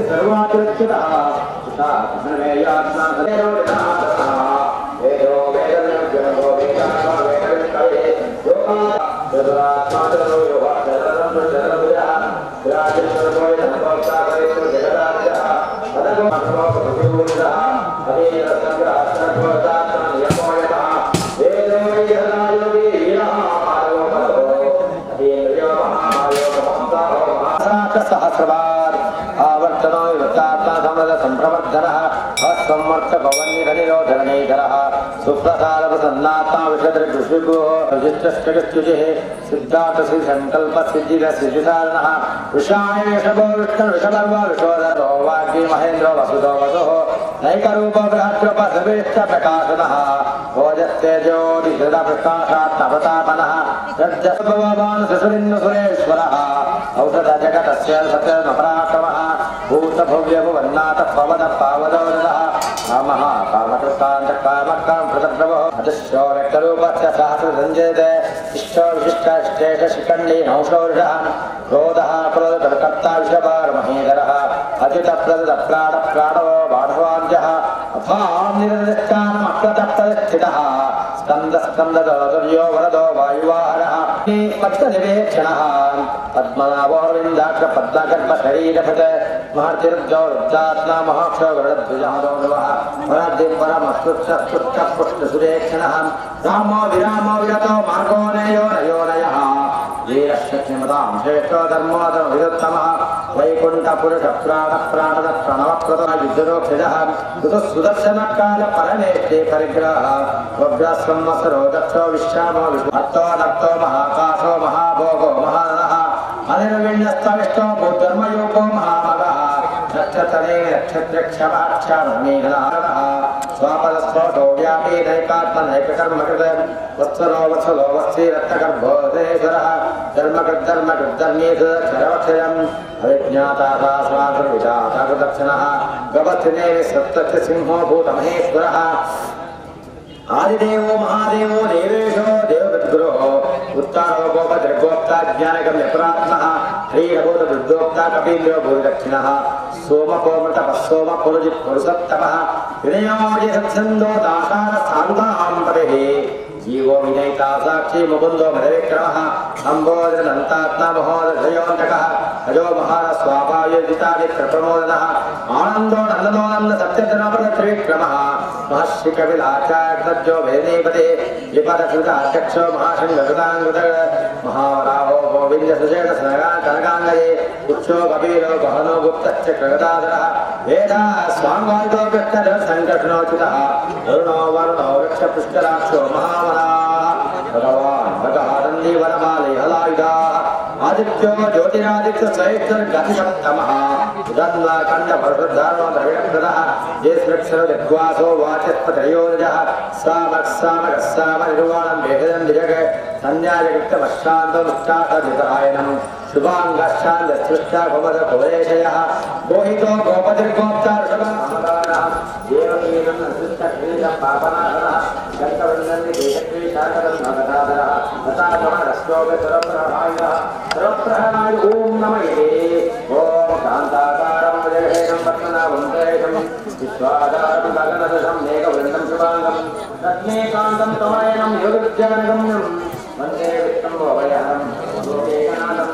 सर्वातिरच्युतः सुषा कृष्णमेयात्मा सदेरोदिनाथः वेदो वेदज्ञो वेदात्मा वेदविष्कवे योगात्मादरो योगाचरणं चरणभुजः विराजसर्वो धनभक्तावरेषु जगदाजः अदगो अथवापतिपूर्णः अधीरसंग्रहसर्वदात्मा नियमोयतः वेदो वेदनायोगी वीरः माधवो मधवो अधीन्द्रियो महामायो महासाः सहस्रवार आवर्तनो विवृतात्मा समृद्ध संप्रवर्धनः अस्सम्मर्थ भवन्निधनिरोधरणैधरः सुप्रसादप्रसन्नात्मा विषदृग्विषुगुः रजित्रष्टगस्तुजिः सिद्धार्थ श्रीसङ्कल्प सिद्धिरसिद्धिसारणः वृषाय वृषभो विष्णु वृषभर्व विश्वधरो वाग्मी महेन्द्रो वसुधो वसुः नैकरूपो बृहद्रूप सर्वेश्च प्रकाशनः ओजस्तेजोदिहृदप्रकाशात्मप्रतापनः रज्जस्भवान् सुसुरिन्नु सुरेश्वरः औषध जगतस्य सत्यमपराक्रमः भूतभव्यभुवन्नाथः पवनः पावनोदरः कामः कामकृतान्त कामकां प्रतप्रभुः अदृश्यो व्यक्तरूपस्य सहस्रसञ्जयते इष्टो विशिष्टश्चेष शिखण्डी नौषोर्षः क्रोधः क्रोधकर्ता विषभारमहेधरः अच्युतप्रदप्राणप्राणवो बाढवाद्यः अथां निरदिष्टानमप्रतप्रस्थितः स्कन्दस्कन्ददो वरदो वायुवाहनः पद्मनिवेक्षणः पद्मनाभोर्विन्दाग्रपद्मगर्भशरीरभृत् महर्तिरुद्यो रुद्रात्मा महाक्षो गरुडध्वजः परद्दिपरमस्तुच्छपुष्टपुष्टसुरेक्षणः रामो विरामो विरतो मार्गो नयो नयोनयः वीरशक्तिमतां श्रेष्ठो धर्मोधर्मविरुत्तमः वैकुण्ठपुरुषप्राणप्राणदप्रणवप्रदः युद्धरोक्षजः ऋतुः सुदर्शनकालपरमेष्टे परिग्रहः वज्रस्वंवसरो दक्षो विश्रामो विष्णो दत्तो महाकाशो महाभोगो महानः अनिर्विण्यस्तविष्टो भूधर्मयोगो महामगः नक्षतरे नक्षत्रक्षमाक्षामेघनः स्वापदस्फोटो व्यापी नैकात्मनैककर्मकृत वत्सरो वत्सलो वत्सीरत्नगर्भोदनेश्वरः धर्मकृद्धर्मीक्षरवक्षयम् अविज्ञाता स्वाधुर्विधाताकृदक्षिणः गवत्थिने सप्तस्य सिंहो भूतमहेश्वरः आदिदेवो महादेवो देवेशो देवगद्गुरोः उत्तानो गोपद्रगोप्ता ज्ञानगम्यपरात्मः हरिरभूतवृद्धोक्ता कपीन्द्रो भूरिदक्षिणः सोमकोमृतपः सोमपुरुजित्पुरुषोत्तमः विनयोर्यसत्सन्दो दासानस्थान्तां पदेः जीवो विनयिता साक्षी मुकुन्दो मदविक्रमः सम्बोधनन्तात्मा महोदयोऽन्तकः अजो महारस्वाभायोजितादिप्रप्रमोदनः आनन्दो नन्दनोनन्द सत्यधनपदत्रिविक्रमः महर्षिकविलाचार्यो वेदीपते विपदकृताध्यक्षो महाशृङ्गकृताङ्गुद महावराहो गोविन्दसुचेण कनकाङ्गये उच्चो कबीरो गहनो गुप्तश्च कृगदाधरः वेदा स्वाङ्गान्तो कृष्णसङ्कर्षणोचितः वरुणो वरुणो वृक्षपुष्कराक्षो महावराः भगवान् भगहारन्दी वनमाले हलायुधाः आदित्यो ज्योतिरादित्य सहितर्गतिसप्तमः उदन्नाकण्डभरधर्मो द्रविणप्रदः जेस्वृक्षरविद्वासो वाचस्पत्रयोजः सामनिर्वाणं वेदं विजग सन्ध्याजकृत्यमशान्तमुष्टासदितरायणं शुभाङ्गशान्तसृष्टा भवदकुलेशयः मोहितो गोपतिर्गोप्ता ऋषभः देवकीनं सृष्टक्रीडं पापनाशनः गन्तवन्दन्ति देशक्रीशाकरं भगदाधरः तथागमनस्तोगसरप्रहायः सरप्रहणाय ॐ नमः ॐ कान्ताकारं जगहेनं पद्मनाभं विश्वाधारं गगनदशं मेघवृन्दं शुभाङ्गं रत्नेकान्तं तमयनं योगविद्यानगम्यं वन्दे वित्तं वयहं लोकेकनाथं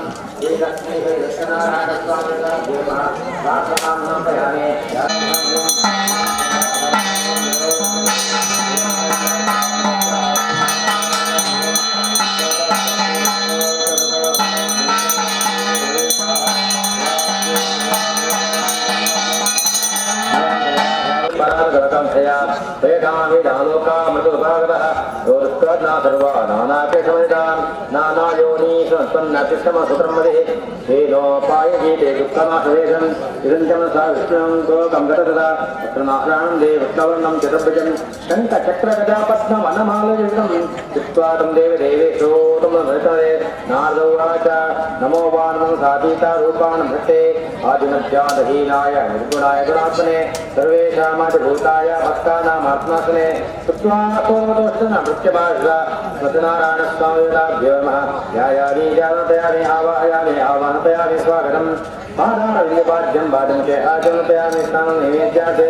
एकस्मै दर्शनारायणस्वामिनः प्रार्थनां समर्पयामि नानायोनीसमसुत्रमदे दुःखमाशवेशं निरञ्जन सा विष्णुं गोकं गतदा तत्र नारायणं देवत्नवर्णं चतुर्भुजं शङ्खचक्रगदापद्मवनमालयुक्तं चित्वा तं देवदेवेशो तं भृतरे नारदौवाच नमो वानमं साधीता रूपान् भृते आदिमध्यादहीनाय निर्गुणाय गुणात्मने सर्वेषामादिभूताय भक्तानामात्मात्मने सुत्वाकोदोष्टनमृत्यभाषा सत्यनारायणस्वामिनाभ्यो नमः ध्यायामि ध्यानतयामि आवाहयामि आवाहनतयामि स्वागतम् पादारविद्यपाद्यं पादमुखे आचमनपयामि स्नानं नैवेद्यात्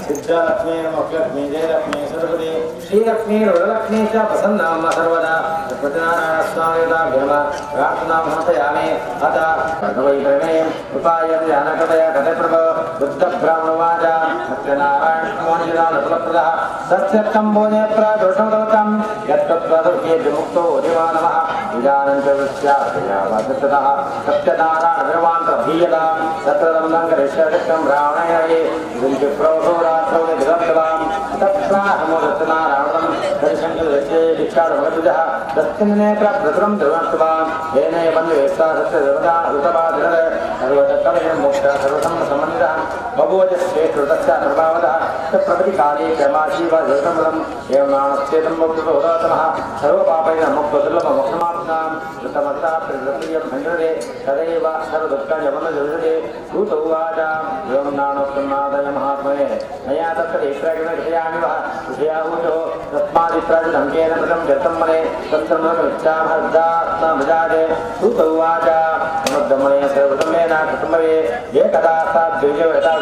सिद्धलक्ष्मी मोक्षलक्ष्मी जयलक्ष्मी सरस्वती श्रीलक्ष्मी रुद्रलक्ष्मी च प्रसन्नाम सर्वदा सत्यनारायण स्वामी प्रार्थना समर्पयामि अतः भगवै प्रमेयम् उपायं ज्ञानकथया कथप्रभ बुद्ध ब्राह्मणवाच सत्यनारायण मोनिदानफलप्रदः सत्यर्थं बोधे प्रदोषं कवतं यत्तत्त्वदुर्गे विमुक्तो दिवानमः इदानीं च वृत्स्यादयावदत्ततः सत्यनारायण निर्वान्तभीयता सत्रदं लङ्करिष्यशक्तं रावणये प्रभोरात्रौ निगन्तवान् तत्प्राहमो सत्यनारायणं दर्शङ्करस्य दीक्षारमगतुजः दत्तन्ने प्रप्रसुरं ध्रुवन्तवान् येने बन्धुवेत्ता सत्यदेवता ऋतवादिनः सर्वदत्तमेन मोक्षः सर्वसम्मसमन्वितः बभूवजश्रेष्ठतस्य प्रभावतः तत्प्रतिकाले क्रमाशीव जलसम्बलम् एवमाणश्चेतं मोक्षोदातमः सर्वपापैः मुक्तदुर्लभमोक्षमाप्नां ऋतमता प्रकृतियं भञ्जते तदैव सर्वदुःखजवनजलते सूत उवाच एवं नाणोत्तमादय महात्मने मया तत्र एकप्रकरणकृतयामि वः विषयाहूतो तस्मादित्राजिधङ्केन कृतं व्यर्थं मने तत्सर्वमिच्छामहृदात्मभजाते सूत उवाच समुद्रमणे सर्वतमेन कृतं भवे एकदा सा द्विजयता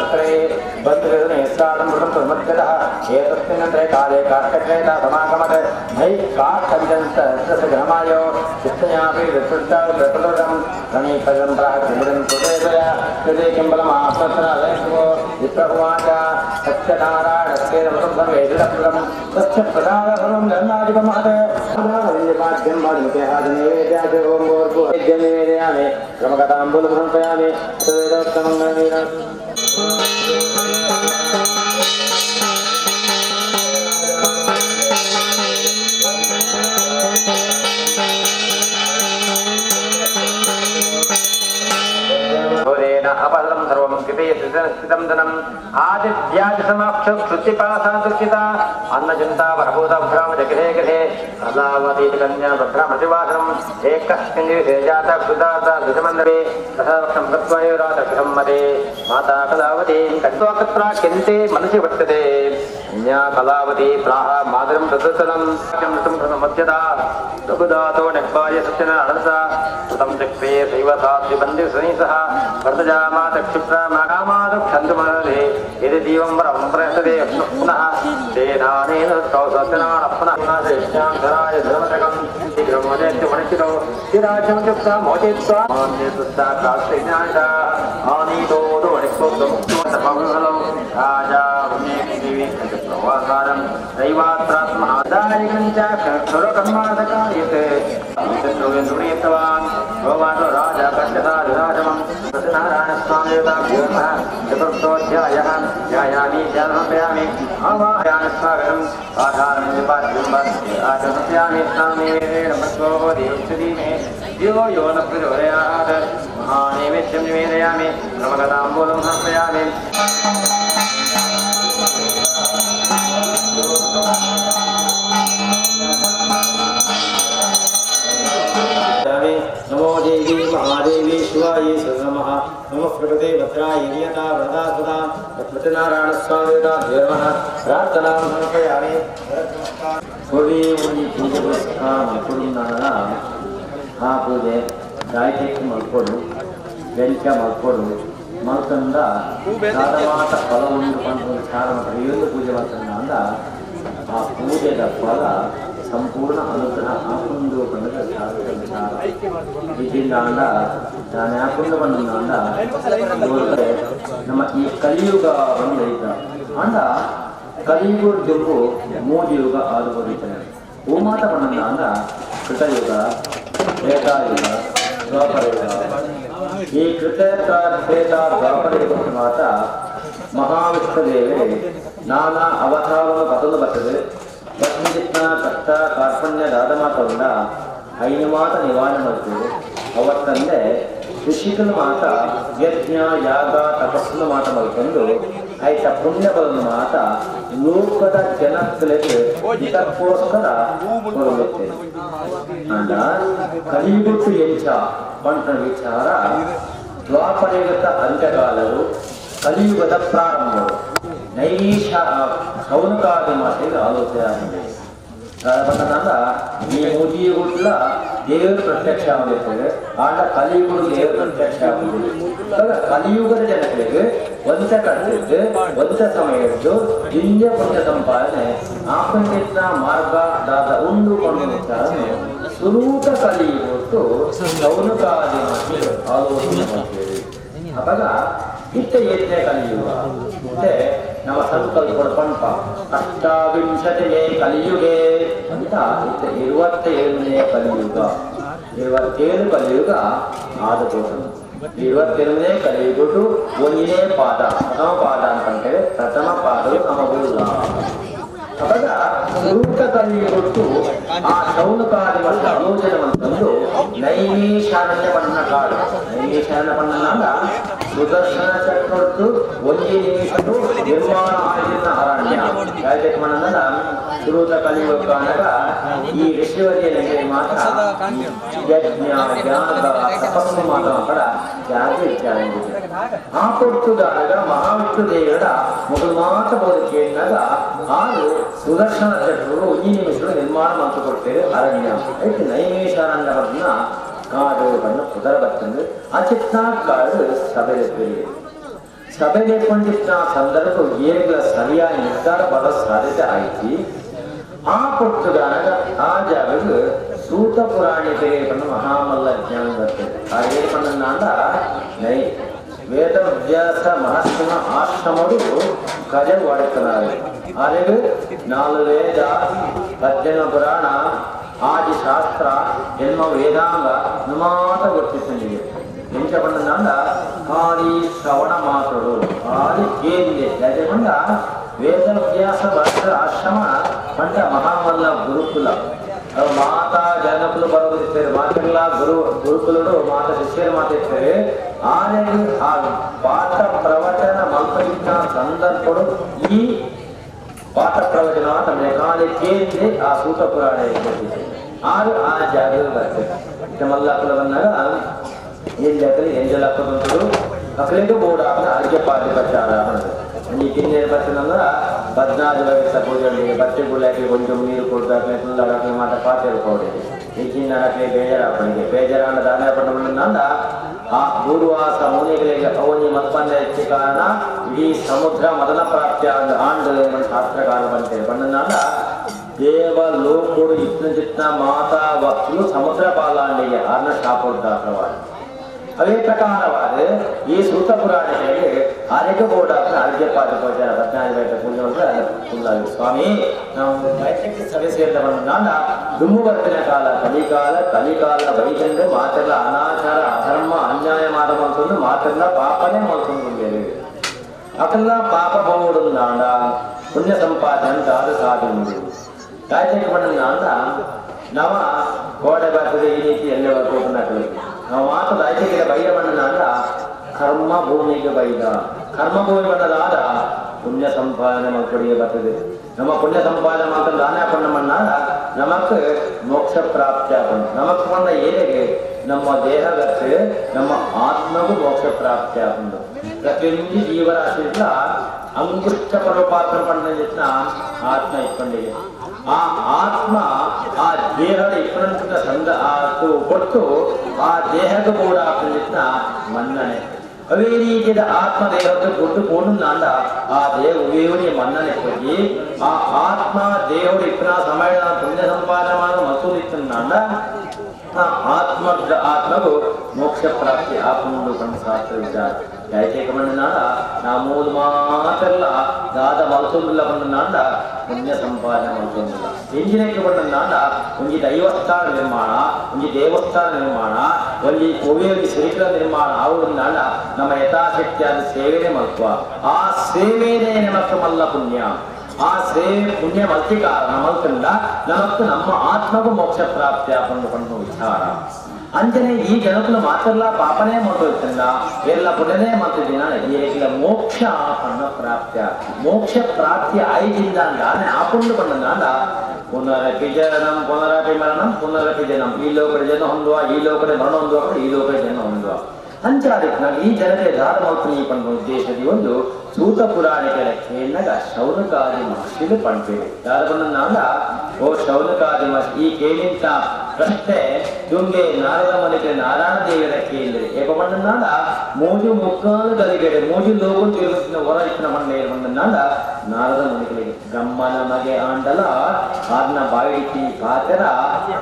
बन्धुविधुने साडं मृतं प्रमद्गतः एतस्मिन्नन्तरे काले काष्ठक्रेता समागमत् मयि काष्ठविदन्तसगमायो चित्तयापि विस्तृतं गणीपदं प्राग्निमिदं सुदेशया कृते किं बलमात्मसनादयशुभो विप्रभुवाच सत्यनारायणस्य नमतं वेदितप्रदं तस्य प्रदानफलं धर्माधिपमहत् पाद्यं वादिमुखे आदिनैवेद्यात् ओं भूर्भुवः निवेदयामि क्रमगताम्बूलं समर्पयामि सुवेदोत्तमं अपहृतं सर्वं कृते स्थितं धनम् आदित्यादिसमाक्षुत्तिपासादुर्चिता अन्नचिन्ता वरभूतभ्रामजगृहे गृहे कलावतीकन्या भ्रामतिवासनम् एकस्मिन् दिवसे जाता क्षुदार्ता दशमन्दरे तथावक्षं गत्वा राधकृतं मदे माता कलावती कत्वा किन्ते मनसि वर्तते अन्या कलावती प्राह मातरं तदुत्तरं मध्यदा रघुदातो निग्बाय सत्यनारायणसा सुतं चक्रे शैवसात्रिबन्धिसनीसः वर्तजामातक्षिप्रामाकामादक्षन्तुमहरे यदि जीवं वरं प्रयतते पुनः तेनानेन सत्यनारायणः श्रेष्ठां धराय धर्मतकं शीघ्रमोदेत्य मणिचितो शिराजं चुप्ता मोचयित्वा मान्यतुस्ता काष्ठज्ञानिता आनीतो दोणिक्तोक्तो सर्वमङ्गलं राजा पुण्यदेवी प्रवासारं दैवात्रात्महादायिकं च क्षुरकर्मार्थकार्यते शत्रुवेन्द्रुणीतवान् भगवान् राजा कण्ठसाधिराजमं सत्यनारायणस्वामिदेवताभ्यो नमः चतुर्थोऽध्यायः ध्यायामि ध्यानमपयामि आवाहयामि स्वागतम् आधारं निपाद्यं आचमस्यामि स्नाननिवेदेन मत्वो देवस्तुतिमे यो यो न प्रचोदयात् महानैवेद्यं निवेदयामि क्रमगताम्बूलं समर्पयामि नमो देवी महादेवी शिवाय नमः नमः प्रकृते भद्राय नियता वरदा सदा सत्यनारायणस्वामिदेवताभ्यो नमः प्रार्थनां समर्पयामि कोडी पूजे पुरुषाना ಆ ಪೂಜೆ ಗಾಯತ್ರಿ ಮಲ್ಕೊಂಡು ಬೆಂಕ ಮಲ್ಕೊಂಡು ಮಲ್ಕಂದ ಸಾಧವಾದ ಫಲ ಒಂದು ವಿಚಾರ ಪ್ರತಿಯೊಂದು ಪೂಜೆ ಮಾಡ್ಕೊಂಡ ಅಂದ ಆ ಪೂಜೆದ ಫಲ ಸಂಪೂರ್ಣ ಅನುಗ್ರಹ ಆಪುಂದು ಬಂದ ಇದರಿಂದ ಅಂದ ನಾನು ಆಪುಂದು ಬಂದ ಅಂದ ನಮ್ಮ ಈ ಕಲಿಯುಗ ಬಂದೈತ ಅಂದ ಕಲಿಯುಗದ್ದು 3 ಯುಗ ಆದು ಬರೀತಾನೆ ಭೂಮಾತ ಬಂದ ಅಂದ ಕೃತಯುಗ ತ್ರೇತಾಯುಗ ದ್ವಾಪರಯುಗ ಈ ತ್ರೇತಾ ದ್ವಾಪರಯುಗ ಮಾತ ಮಹಾವಿಷ್ಣುದೇವಿ ನಾನಾ ಅವತಾರವನ್ನು ಕಥಲು ಬರ್ತದೆ ಪತ್ನಿಜಿತ್ನ ಕಷ್ಟ ಕಾರ್ಪಣ್ಯದಾದ ಮಾತವನ್ನ ಐದು ಮಾತ ನಿವಾರಣೆ ಮಾಡ್ತೀವಿ ಅವತ್ತಂದೆ ಋಷಿಕನ ಮಾತ ಯಜ್ಞ ಯಾಗ ತಪಸ್ಸನ್ನು ಮಾತ ಮಾಡ್ಕೊಂಡು ಆಯ್ತ ಪುಣ್ಯ ಬಲನ ಮಾತ ಲೋಕದ ಜನಕ್ಕೆ ಇದಕ್ಕೋಸ್ಕರ ಕೊಡುತ್ತೆ ಅಂದ ಕಲಿಯುಟ್ಟು ಎಂಚ ಪಂಟ ವಿಚಾರ ದ್ವಾಪರಯುಗದ ಅಂತ್ಯಕಾಲರು ಕಲಿಯುಗದ ಪ್ರಾರಂಭವು ನೈಷ ಶೌನಕಾದಿ ಮಾತಿಗೆ ಆಲೋಚನೆ ಆಗಿದೆ. ಬಂದ ಈ ಮುಗಿಯುಗುಡ್ಲ ದೇವರು ಪ್ರತ್ಯಕ್ಷ ಆಗಿರ್ತದೆ, ಆಂಡ ಕಲಿಯುಗದ ದೇವರು ಪ್ರತ್ಯಕ್ಷ ಆಗುತ್ತದೆ. ಕಲಿಯುಗದ ಜನಗಳಿಗೆ ಒಂದ ಕಟ್ಟಿದ್ದು ಒಂದ ಸಮಯದ್ದು ದಿವ್ಯ ಪುಣ್ಯ ಸಂಪಾದನೆ ಆಪಂಚಿತ ಮಾರ್ಗದಾದ ಉಂಡುಕೊಂಡು ಸುರೂತ ಕಲಿಯುವುದು ಶೌನಕಾದಿ ಮಾತಿಗೆ ಆಲೋಚನೆ ಮಾಡ್ತೇವೆ. ಅವಾಗ ಇತ್ತ ಏತನೇ ಕಲಿಯುಗ ಮತ್ತೆ ನಮ್ಮ ಸಂಕಲ್ಪದ ಪಂಪ ಅಷ್ಟಾವಿಂಶತಿನೇ ಕಲಿಯುಗೆ ಅಂತ ಇತ್ತ 27ನೇ ಕಲಿಯುಗ 27 ಕಲಿಯುಗ ಆದಬಹುದು. 27ನೇ ಕಲಿಯುಗಟ್ಟು ಒಂದನೇ ಪಾದ ಪ್ರಥಮ ಪಾದ ಅಂತಂತೇಳಿ ಪ್ರಥಮ ಪಾದವು ನಮಗೂಲ್ಲ. ಅವಾಗ ಸೂತ ಕಲಿಯುಗಟ್ಟು ಆ ಶೌನಕಾದಿ ಮತ್ತು ಆಲೋಚನವಂತಂದು ನೈಮಿಷಾರಣ್ಯ ಬಣ್ಣ ಕಾಡು. ನೈಮಿಷಾರಣ್ಯ ಬಣ್ಣನಾಗ ಸುದರ್ಶನ ಚಕ್ರದ್ದು 1 ನಿಮಿಷದ್ದು ನಿರ್ಮಾಣ ಆಗಿನ ಅರಣ್ಯ ಯಾಕೆ ಮಣ್ಣನ ಸೂತ ಕಲಿಯುಗ ಕಾಣಗ ಈ ಋಷಿವರಿಯಲ್ಲಿ ಮಾತ್ರ ಯಜ್ಞ ಜ್ಞಾನದ ತಪಸ್ಸು ಮಾತ್ರ ಜಾತಿ ಇತ್ಯಾದಿ ಆ ಕೊಟ್ಟುದಾಗ ಮಹಾವಿಷ್ಣು ದೇವರ ಮೊದಲು ಮಾತ್ರ ಬೋಧಕೆಯನ್ನಾಗ ಆರು ಸುದರ್ಶನ ಚಕ್ರಗಳು 1 ನಿಮಿಷಗಳು ನಿರ್ಮಾಣ ಮಾತು ಕೊಡ್ತೇವೆ ಅರಣ್ಯ ಐತೆ ನೈಮಿಷಾರಣ್ಯವನ್ನ ಕಾಡು ಬಣ್ಣ ಪುದರ ಬರ್ತಂದ್ರೆ ಆ ಚಿತ್ತ ಕಾಡು ಸಭೆಗೆ ಕೊಂಡಿದ್ದ ಸಂದರ್ಭ ಏನುಗಳ ಸರಿಯಾಗಿ ನಿರ್ಧಾರ ಬರೋ ಸಾಧ್ಯತೆ ಆಯ್ತು. ಆ ಕೊಟ್ಟುದಾಗ ಆ ಜಾಗಕ್ಕೆ ಸೂತ ಪುರಾಣಿಕರಿಗೆ ಬಂದು ಮಹಾಮಲ್ಲ ಜ್ಞಾನ ಬರ್ತದೆ. ಆ ಏನು ಬಂದ ನೈ ವೇದವ್ಯಾಸ ಮಹರ್ಷಿನ ಆಶ್ರಮರು ಕಜ ವಾಡಿಸಲಾರೆ. ಅರಿವು 4 ವೇದ 18 ಪುರಾಣ ಆದಿ ಶಾಸ್ತ್ರ ಜನ್ಮ ವೇದಾಂಗ ಮಾತ ಗುರುತಿಸಿದೆ. ಎಂಚ ಬಂದ ಖಾಲಿ ಶ್ರವಣ ಮಾತುಗಳು ಖಾಲಿ ಕೇಂದ್ರ ಯಾಕೆಂದ ವೇದವ್ಯಾಸ ಮಹರ್ಷಿ ಆಶ್ರಮ ಪಂಡ ಮಹಾಮಲ್ಲ ಗುರುಕುಲ ಮಾತಾ ಜನಕುಲು ಬರೋದಿರ್ತೇವೆ. ಮಾತೆಲ್ಲ ಗುರುಕುಲರು ಮಾತ ಶಿಷ್ಯರು ಮಾತಿರ್ತಾರೆ. ಆನೆಗೆ ಆ ಪಾಠ ಪ್ರವಚನ ಮಲ್ಪಲಿನ ಸಂದರ್ಭಗಳು ಈ ಪಾಠ ಪ್ರವಚನ ತಮ್ಮ ಕಾಲಿ ಕೇಂದ್ರ ಆ ಸೂತ ಪುರಾಣ ಆರು ಆ ಜಾಗ ಬರ್ತದೆ. ಮಲ್ಲಕ್ಕಲ ಬಂದಾಗ ಏನ್ ಜಾಗದಲ್ಲಿ ಎಂಜಲ್ ಹಾಕೋದಂತರು ಅಕ್ಕಲಿಗೆ ಬೋರ್ಡ್ ಹಾಕಿದ ಅರ್ಘ್ಯ ಪಾಠ ಪ್ರಚಾರ ಮಾಡೋದು. ಈ ಕಿನ್ನೆ ಬರ್ತನಂದ್ರ 14 ವಯಸ್ಸ ಪೂಜೆಗಳಿಗೆ ಬಟ್ಟೆ ಗುಳ್ಳಾಕಿ ಕೊಂಚ ನೀರು ಕೊಡ್ದಾಕಲೆ ತುಳ್ಳಾಕಲೆ ಮಾತ ಪಾತ್ರೆ ಕೊಡಿದೆ. ಈ ಚಿನ್ನಕ್ಕೆ ಬೇಜಾರಾಪಣಿಗೆ ಬೇಜಾರಾಂಡ ದಾನ ಪಟ್ಟಬಂದ ಆ ದೂರ್ವಾಸ ಮುನಿಗಳಿಗೆ ಅವನಿ ಮತ್ಪಂದ ಹೆಚ್ಚು ಕಾರಣ ಇಡೀ ಸಮುದ್ರ ಮೊದಲ ಪ್ರಾಪ್ತಿಯ ಆಂಡು ಶಾಸ್ತ್ರಕಾರ ಬಂತೇವೆ ಬಂದ ದೇವ ಲೋಕುಡು ಇತ್ನ ಚಿತ್ನ ಮಾತಾ ವಕ್ತು ಸಮುದ್ರ ಪಾಲಾಂಡಿಗೆ ಆರ್ನ ಶಾಪೋದ್ದಾಸವಾದ ಅವೇ ಪ್ರಕಾರವಾದ ಈ ಸೂತ ಪುರಾಣದಲ್ಲಿ ಆರೋಗ್ಯ ಬೋರ್ಡ್ ಆರೋಗ್ಯ ಪಾಠ ಪ್ರಚಾರ 14 ಪೂಜೆ ಸ್ವಾಮಿ ನಾವು ಸಭೆ ಸೇರಿದ ಬಂದ ದುಮ್ಮು ಬರ್ತಿನ ಕಾಲ ಕಲಿಕಾಲ ಬೈಕಂಡು ಮಾತೆಲ್ಲ ಅನಾಚಾರ ಅಧರ್ಮ ಅನ್ಯಾಯ ಮಾಡಬಂತಂದು ಮಾತೆಲ್ಲ ಪಾಪನೇ ಮಾಡ್ಕೊಂಡ್ಬಂದೇವೆ. ಅವೆಲ್ಲ ಪಾಪ ಬೋರ್ಡು ನಾಡ ಪುಣ್ಯ ಸಂಪಾದನೆ ಅಂತ ಅದು ಸಾಧನೆ ಗಾಯತ್ರಿ ಬಂದ ಅಂದ ನವ ಗೋಡೆ ಬರ್ತದೆ ಈ ರೀತಿ ಎಲ್ಲೇ ಬರ್ಬೋದು. ನಾವು ಮಾತು ಗಾಯತ್ರಿಗೆ ಬೈರ ಬಣ್ಣನ ಅಂದ ಕರ್ಮ ಭೂಮಿಗೆ ಬೈದ ಕರ್ಮ ಭೂಮಿ ಬಣ್ಣದಾದ ಪುಣ್ಯ ಸಂಪಾದನೆ ಮಕ್ಕಳಿಗೆ ಬರ್ತದೆ. ನಮ್ಮ ಪುಣ್ಯ ಸಂಪಾದನೆ ಮಾತ್ರ ದಾನ ಪಣ್ಣ ಮಣ್ಣಾದ ನಮಕ್ ಮೋಕ್ಷ ಪ್ರಾಪ್ತಿ ಆಗೊಂಡು ನಮಕ್ ಬಂದ ಏನಿಗೆ ನಮ್ಮ ದೇಹಗತ್ತೆ ನಮ್ಮ ಆತ್ಮಗೂ ಮೋಕ್ಷ ಪ್ರಾಪ್ತಿ ಆಗೊಂಡು ಪ್ರತಿಯೊಂದು ಜೀವರಾಶಿಯಿಂದ ಅಂಗುಷ್ಟ ಪರಪಾತ್ರ ಪಂಡಿತ ಆತ್ಮ ಇಟ್ಕೊಂಡಿದೆ. ಆ ಆತ್ಮ ಆ ದೇಹದ ಇಪ್ಪಂತ ಸಂದ ಕೊಟ್ಟು ಆ ದೇಹದ ಕೂಡ ಪಂಡಿತ ಮನ್ನಣೆ ಅವೇ ರೀತಿಯ ಆತ್ಮ ದೇಹದ ಕೊಟ್ಟು ಕೊಂಡ ಆ ದೇವನೇ ಮನ್ನಣೆ ಕೊಡಿ ಆ ಆತ್ಮ ದೇವರು ಇಪ್ಪನ ಸಮಯ ಪುಣ್ಯ ಸಂಪಾದನೆ ಮಾಡೋ ಮಸೂದು ಇತ್ತಂದ ಆತ್ಮಗೂ ಮೋಕ್ಷ ಪ್ರಾಪ್ತಿ ಆಪುಂಡು ಕಂಡು ಶಾಸ್ತ್ರ ವಿಚಾರ ಯಾಕೆ ಬಂದನಾಡ ನಾ ಮೂರು ಮಾತೆಲ್ಲ ದಾದ ಮಲ್ಸೊಂದಿಲ್ಲ ಬಂದನಾಡ ಪುಣ್ಯ ಸಂಪಾದನೆ ಮಲ್ಸೊಂದಿಲ್ಲ. ಎಂಜಿನಕ್ಕೆ ಬಂದನಾಡ ಒಂದು ದೈವಸ್ಥಾನ ನಿರ್ಮಾಣ ಒಂದು ದೇವಸ್ಥಾನ ನಿರ್ಮಾಣ ಒಂದು ಒವೆಯಲ್ಲಿ ಶ್ರೀಕರ ನಿರ್ಮಾಣ ಆವುದನ್ನಾಡ ನಮ್ಮ ಯಥಾಶಕ್ತಿಯಾದ ಸೇವೆನೇ ಮಹತ್ವ. ಆ ಸೇವೆನೇ ನಮಕ್ಕೆ ಮಲ್ಲ ಪುಣ್ಯ. ಆ ಸೇವೆ ಪುಣ್ಯ ಮಲ್ತಿ ಕಾರಣ ಮಲ್ಕಂಡ ನಮಕ್ಕೆ ನಮ್ಮ ಆತ್ಮಗೂ ಮೋಕ್ಷ ಪ್ರಾಪ್ತಿ ಕೊಂಡುಕೊಂಡು ವಿಚಾರ ಅಂಜನೆ ಈ ಜನಕ್ಕೂ ಮಾತೆಲ್ಲ ಪಾಪನೇ ಮಾಡ್ಕೊಳ್ತಂಡ ಎಲ್ಲ ಪುಣ್ಯನೇ ಮಾಡ್ತಿದ್ದೀನ ಈಗ ಮೋಕ್ಷ ಪಣ್ಣ ಪ್ರಾಪ್ತಿ ಮೋಕ್ಷ ಪ್ರಾಪ್ತಿ ಆಯ್ದಿಂದ ಅಂದಾನೆ ಆಕೊಂಡು ಬಂದ ಪುನರಪಿ ಜನನಂ ಪುನರಪಿ ಮರಣಂ ಪುನರಪಿ ಜನಂ ಈ ಲೋಕದ ಜನ ಹೊಂದುವ ಈ ಲೋಕದ ಮರಣ ಹೊಂದುವ ಈ ಲೋಕದ ಜನ ಹೊಂದುವ ಅಂಚಾದಿಕ್ಕೆ ಈ ಜನತೆ ದಾರ ಮಲ್ಪನಿ ಪಂಡ ಉದ್ದೇಶದಿ ಒಂದು ಸೂತ ಪುರಾಣಿಗಳ ಕೇಳಿನಾಗ ಶೌನಕಾದಿ ಮಹರ್ಷಿಲು ಪಂಪೇವೆ ದಾರ ಬಂದ ಓ ಶೌನಕಾದಿ ಮಹರ್ಷಿ ಈ ಕೇಳಿಂತ ಪ್ರಶ್ನೆ ದುಂಗೆ ನಾರದ ಮನೆಗೆ ನಾರಾಯಣ ದೇವರ ಕೇಳಿದ್ರೆ ಏಪ ಬಂದ ಮೂಜು ಮುಕ್ಕಾಲು ಗಲಿಗೆಡೆ ಮೂಜು ಲೋಕ ತಿರುಗಿನ ಹೊರ ಇತ್ತಿನ ಮಣ್ಣೆ ಬಂದ ನಾರದ ಮನೆಗಳಿಗೆ ಗಮ್ಮನ ಮಗೆ ಆಂಡಲ ಆದ್ನ ಬಾಯಿತಿ ಪಾತ್ರ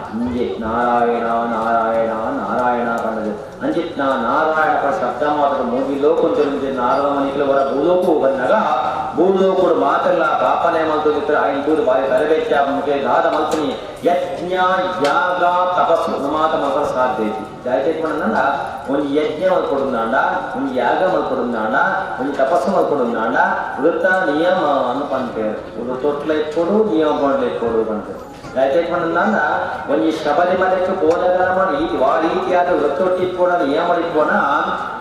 ಹಿಂಗೆ ನಾರಾಯಣ ನಾರಾಯಣ ನಾರಾಯಣ ಕಂಡದು ಅಂಚಿತ್ ನಾರಾಯಣ ಶಬ್ದ ಮಾತ್ರ ಮೂಜಿ ಲೋಕ ತಿರುಗಿ ನಾರದ ಮನೆಗೆ ಹೊರ ಭೂಲೋಕ ಬಂದಾಗ ಭೂಲೋಕರು ಮಾತೆಲ್ಲ ಪಾಪನೆ ಮಲ್ತೋಗಿದ್ರೆ ఆయన ತೂರು ಬಾಯಿ ತರಬೇತಿ ಮುಖೆ ದಾದ ಮಲ್ಪನಿ ಯಜ್ಞ ಯಾಗ ತಪಸ್ಸು ಮಾತ ಮಾತ್ರ ಸಾಧ್ಯ ಐತಿ ದಯచేసి మన ಒಂದು ಯಜ್ಞ ಮಲ್ಕೊಡುಂದಾಂಡ ಒಂದು ಯಾಗ ಮಲ್ಕೊಡುಂದಾಂಡ ಒಂದು ತಪಸ್ಸು ಮಲ್ಕೊಡುಂದಾಂಡ ವೃತ್ತ ನಿಯಮ ಅನ್ಪಂತೆ ಒಂದು ತೊಟ್ಲ ಇಟ್ಕೊಡು ನಿಯಮ ಬಂಡ್ಲ ಇಟ್ಕೊಡು ಬಂತೆ ದಯచేసి మన ಒಂದು ಶಬರಿಮಲೆಗೆ ಹೋದಾಗ ಮಾಡಿ ಆ ರೀತಿಯಾದ ವೃತ್ತೊಟ್ಟಿ ಇಟ್ಕೊಡ ನಿಯಮ ಇಟ್ಕೊಣ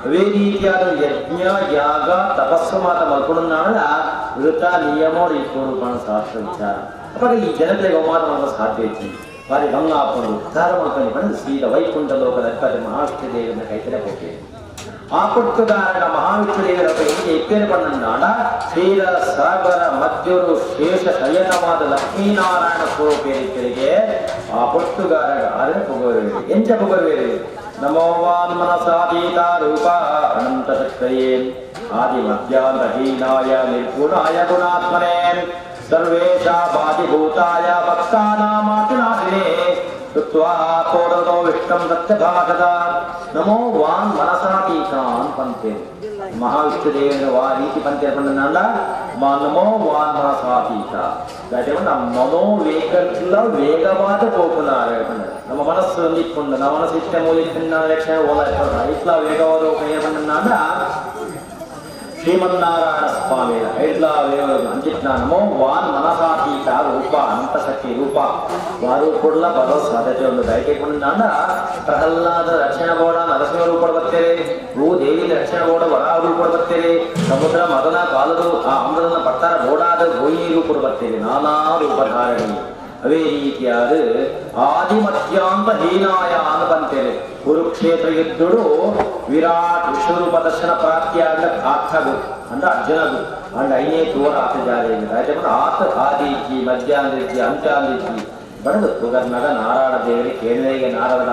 ಅವೇ ರೀತಿಯಾದ ಯಜ್ಞ ಯಾಗ ತಪಸ್ಸು ಮಾತ ಮಲ್ಕೊಡುಂದಾಂಡ ವೃತ್ತ ನಿಯಮ ಇಟ್ಕೊಡು ಬಣ ಶಾಸ್ತ್ರ ವಿಚಾರ ಅವಾಗ ಈ ಜನತೆಗೆ ಅವಮಾನ ಮಾಡಲು ಸಾಧ್ಯ ಐತಿ వారి గంగా అప్పుడు ఉద్ధారమవుతుంది పని సీత వైకుంఠ లోకల అధిపతి మహావిష్ణుదేవుని కైతలపోతే ఆ పుట్టుగారణ మహావిష్ణుదేవులపై ఎప్పేరు పడినాడ క్షీర సాగర మధ్యుడు శేష శయనవాద లక్ష్మీనారాయణ స్వరూపేరిద్దರಿಗೆ ఆ పుట్టుగారణ ఆరిన పొగవేరు ఎంచ పొగవేరు నమో వాన్ మనసాతీత రూప అనంత శక్తయే ఆది మధ్యాంతహీనాయ నిర్గుణాయ గుణాత్మనే सर्वेशा बाधिभूताय भक्तानामातिनाशिने कृत्वा कोरदो विष्णुं दत्तभाषत नमो वान् मनसातीतान् पंते महाविष्णुदेवन वा रीति पंते ಬಂದನಲ್ಲ ನಮೋ ವಾನ್ ಮನಸಾತೀತ ಗಜವನ ಮನೋವೇಗಕ್ಕಿಲ್ಲ ವೇಗವಾದ ಪೋಪುನಾರೆ ನಮ್ಮ ಮನಸ್ಸು ನಿಕ್ಕೊಂಡು ನಮ್ಮ ಮನಸ್ಸು ಇಷ್ಟ ಮೂಲಿಕನ್ನ ರಕ್ಷಣೆ ಓಲಾಯ್ತು ಇಟ್ಲ ವೇಗವಾದ ಕೈಯ ಬಂದನಲ್ಲ ಶ್ರೀಮನ್ನಾರಾಯಣ ಸ್ವಾಮಿ ಐಡ್ಲ ಅಂಚಿತ್ನ ನಮೋ ವಾನ್ ಮನಸಾತೀತ ರೂಪ ಅನಂತ ಶಕ್ತಿ ರೂಪ ವಾರು ಕೊಡ್ಲ ಬರೋ ಸಾಧ್ಯತೆ ಒಂದು ದಯಕೆಗೊಂಡ ಪ್ರಹ್ಲಾದ ರಕ್ಷಣೆ ಬೋಡ ನರಸಿಂಹ ರೂಪ ಬರ್ತೇವೆ ಭೂದೇವಿ ರಕ್ಷಣೆ ಬೋಡ ವರಾಹ ರೂಪ ಬರ್ತೇವೆ ಸಮುದ್ರ ಮದನ ಕಾಲದು ಆ ಅಮೃತನ ಪಟ್ಟಾರ ಬೋಡಾದ ಗೋಯಿ ರೂಪ ಬರ್ತೇವೆ ನಾನಾ ರೂಪಧಾರಣಿ ಅವೇ ರೀತಿಯಾದ ಆದಿಮತ್ಯಾಂತ ಹೀನಾಯ ಅನ್ಬಂತೇವೆ ಕುರುಕ್ಷೇತ್ರ ಯುದ್ಧಡು ವಿರಾಟ್ ವಿಶ್ವರೂಪ ದರ್ಶನ ಪ್ರಾಪ್ತಿಯಾದ ಆರ್ಥಗು ಅಂದ್ರೆ ಅರ್ಜುನದು ಅಂಡ್ ಐನೇ ತೋರ ಆತ ಜಾರಿ ಆತ ಆದಿಜ್ಜಿ ಮಧ್ಯಾಹ್ನಜ್ಜಿ ಅಂತ್ಯಾದಿಜ್ಜಿ ಬಡದು ತುಗರ್ನಗ ನಾರಾಯಣ ದೇವರಿಗೆ ಕೇಳಿದೆಗೆ ನಾರದ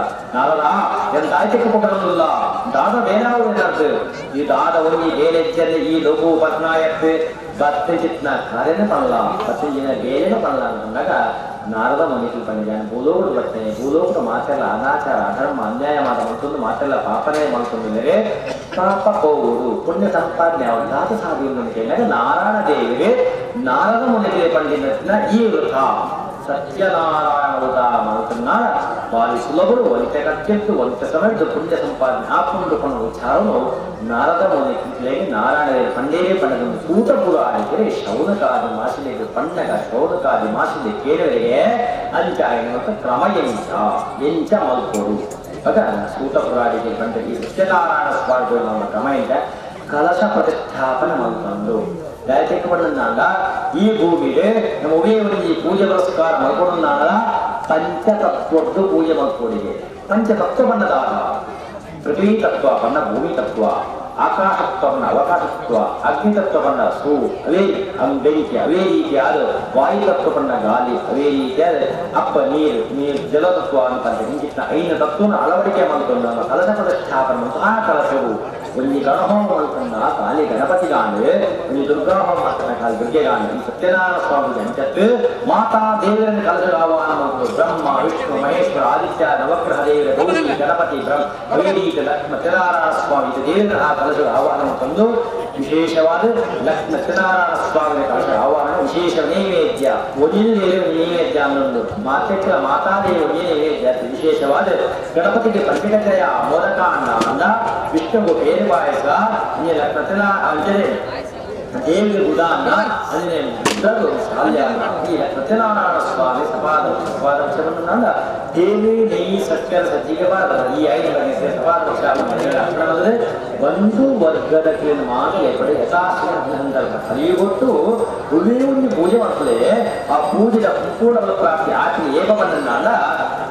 ಎಂತಾಯ್ತಕ್ಕೆ ಪುಟರಲ್ಲ ದಾದ ಬೇನಾವು ಏನಾದ್ರು ಈ ದಾದ ಒಂದು ಬೇಲೆಜ್ಜಲ್ಲಿ ಈ ಲಘು ಪತ್ನಾಯಕ್ಕೆ ಬತ್ತೆ ಚಿತ್ನ ಕಾರ್ಯನೇ ಪಡಲ್ಲ ಬತ್ತೆ ಜನ ಬೇರೆನೇ ಪಡಲ್ಲ ಅಂತಂದಾಗ ನಾರದ ಮನೆಗೆ ಬಂದಿದ್ದಾನೆ ಭೂಲೋಕರು ಬರ್ತೇನೆ ಭೂಲೋಕರು ಮಾತೆಲ್ಲ ಅನಾಚಾರ ಅಧರ್ಮ ಅನ್ಯಾಯ ಮಾಡ ಮತ್ತೊಂದು ಮಾತೆಲ್ಲ ಪಾಪನೇ ಮಾಡ್ಕೊಂಡಿದ್ದಾರೆ ಪಾಪ ಹೋಗುವುದು ಪುಣ್ಯ ಸಂಪಾದನೆ ಅವಧಾತ ಸಾಧ್ಯ ಕೇಳಿದಾಗ ನಾರಾಯಣ ದೇವಿಗೆ ನಾರದ ಮನೆಗೆ ಬಂದಿದ್ದ ಈ ವೃತ ಸತ್ಯನಾರಾಯಣ ವೃತ ಮಾಡ್ತನ್ನಾಡ వారి సులభుడు వంట కట్టెత్తు వంట సమయంలో పుణ్య సంపాదన ఆత్మను కొన్న ఉచ్చారము నారద మునికి నారాయణ పండేరే పండుగ ಸೂತಪುರಾಣಿಕರೆ ಶೌನಕಾದಿ ಮಾಸಿಲೆಗೆ ಪಣ್ಣಗ ಶೌನಕಾದಿ ಮಾಸಿಲೆ ಕೇಳಿದರೆ ಅಂತ ఆయన ಕ್ರಮ ಎಂಚ ಮಲ್ಕೋಡು ಆಗ ಸೂತಪುರಾಣಿಗೆ పండగ ಸತ್ಯನಾರಾಯಣ ಸ್ವಾಮಿ ನಮ್ಮ ಕ್ರಮ ಇಂದ ಕಲಶ ಪ್ರತಿಷ್ಠಾಪನೆ ಮಲ್ಕೊಂಡು ದಯచేసి ಪಡೆದಾಗ ಈ ಭೂಮಿಗೆ ನಮ್ಮ ಉಭಯವರಿಗೆ ಪೂಜೆ ಪುರಸ್ಕಾರ ಮಲ್ಕೊಂಡಾಗ ಪಂಚತತ್ವದ್ದು ಪೂಜೆ ಮಲ್ಕೊಂಡಿದೆ ಪಂಚತತ್ವ ಬಣ್ಣದಾಗ ಪೃಥ್ವಿ ತತ್ವ ಬಣ್ಣ ಭೂಮಿ ತತ್ವ ಆಕಾಶತ್ವ ಬಣ್ಣ ಅವಕಾಶತ್ವ ಅಗ್ನಿತತ್ವ ಬಣ್ಣ ಸೂ ಅವೇ ಬೆಂಕಿ ಅವೇ ರೀತಿಯಾದ ವಾಯುತತ್ವ ಬಣ್ಣ ಗಾಳಿ ಅವೇ ರೀತಿಯಾದ ಅಪ್ಪ ನೀರು ಜಲತತ್ವ ಅಂತಂದ್ರೆ ಹಿಂಗಿನ 5 ತತ್ವನ ಅಳವಡಿಕೆ ಮಾಡ್ಕೊಂಡು ಕಲಶ ಪ್ರತಿಷ್ಠಾಪನೆ ಆ ಕಲಶವು ಒಂದು ಗಣಹೋಮ ಮಾಡ್ಕೊಂಡ ಕಾಲಿ ಗಣಪತಿ ಗಾಂಡೆ ಒಂದು ದುರ್ಗಾ ಹೋಮ ಮಾಡ್ಕೊಂಡ ಕಾಲಿ ದುರ್ಗೆ ಗಾಂಡೆ ಸತ್ಯನಾರಾಯಣ ಸ್ವಾಮಿ ಅಂಚತ್ತು ಮಾತಾ ದೇವರನ್ನು ಕಲಶದ ಆಹ್ವಾನ ಮಾಡಿದ್ರು ಬ್ರಹ್ಮ ವಿಷ್ಣು ಮಹೇಶ್ವರ ಆದಿತ್ಯ ನವಗ್ರಹ ದೇವರ ಗೌರಿ ಗಣಪತಿ ಸತ್ಯನಾರಾಯಣ ಸ್ವಾಮಿ ದೇವರ ಆ ಕಲಶದ ಆಹ್ವಾನ ತಂದು ವಿಶೇಷವಾದ ಸತ್ಯನಾರಾಯಣ ಸ್ವಾಮಿ ಕಲಶದ ಆಹ್ವಾನ ವಿಶೇಷ ನೈವೇದ್ಯ ಒದಿನ ದೇವರ ನೈವೇದ್ಯ ಅನ್ನೊಂದು ಮಾತಾದೇವಿ ಒದಿನ ನೈವೇದ್ಯ ವಿಶೇಷವಾದ ಗಣಪತಿಗೆ ಪಂಚಕಜಯ ಮೋದಕ ಅನ್ನ ವಿಷ್ಣುವು ಬೇರೆ ಪಾಯಸ ಅಂಜನೆ ದೇವಿಗೆ ಗುದಾನ್ನ ಅಂಜನೆ ಈ ಸತ್ಯನಾರಾಯಣ ಸ್ವಾಮಿ ಸಪಾದ ದೇವಿ ನೆಯ್ಯಿ ಸತ್ಯರ ಸಜ್ಜಿಗೆ ಬಾರದ ಈ 5 ಬಗೆಯ ಸಪಾದ ಒಂದು ವರ್ಗದ ಕೇಳಿ ಮಾತ್ರ ಏರ್ಪಡೆ ಯಥಾಶಕ್ತಿ ಕಲಿಯುಗೊಟ್ಟು ಒಂದು ಪೂಜೆ ಮಾಡ್ತದೆ ಆ ಪೂಜೆಯ ಸಂಪೂರ್ಣ ಪ್ರಾಪ್ತಿ ಆಕೆ ಏಕ ಬಂದಲ್ಲ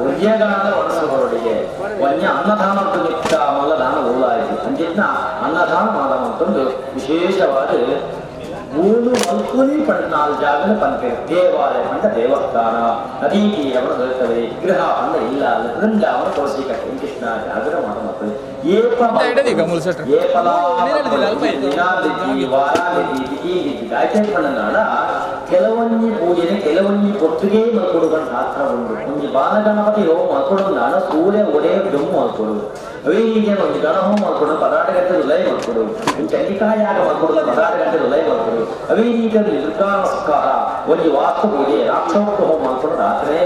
ವನ್ಯಗಾನದ ಒಣಸು ಹೊರಡಿಗೆ ವನ್ಯ ಅನ್ನದಾನ ನಿತ್ತ ಮಲ್ಲದಾನ ಓಲಾಯಿತು ದಿನ ಅನ್ನದಾನ ಮಾಡಮಂತಂದು ವಿಶೇಷವಾದ ಮೂರು ಮಲ್ಕುನಿ ಪಂಡ ಜಾಗದ ಪಂಕೆ ದೇವಾಲಯ ಪಂಡ ದೇವಸ್ಥಾನ ನದಿ ತೀರವನ್ನು ದೊರೆತವೆ ಗೃಹ ಪಂಡ ಇಲ್ಲ ವೃಂದಾವನ ತುಳಸಿ ಕಟ್ಟೆ ಕೃಷ್ಣ ಜಾಗರ ಮಾಡ ಮಕ್ಕಳು ಕೆಲವೊಂದು ಪೂಜೆನೆ ಕೆಲವೊಂದು ಕೊಟ್ಟಿಗೆ ಮಲ್ಕೊಡುವ ಶಾಸ್ತ್ರ ಉಂಟು ಒಂದು ಬಾಲಗಣಪತಿ ಹೋಮ ಮಲ್ಕೊಡೋದಾನ ಸೂರ್ಯ ಒಡೆಯ ಜಮ್ಮು ಮಲ್ಕೊಡು ಅವೇ ಹೀಗೆ ಒಂದು ಗಣ ಹೋಮ ಮಲ್ಕೊಡು 16 ಗಂಟೆ ಲೈ ಮಲ್ಕೊಡು ಒಂದು ಚಂಡಿಕಾಯಾಗ ಮಲ್ಕೊಡು 16 ಗಂಟೆ ಲೈ ಮಲ್ಕೊಡು ಅವೇ ರೀತಿಯಲ್ಲಿ ದುರ್ಗಾ ನಮಸ್ಕಾರ ಒಂದು ವಾಸ್ತು ಪೂಜೆ ರಾಕ್ಷೋಕ್ತ ಹೋಮ ಮಲ್ಕೊಡು ರಾತ್ರಿ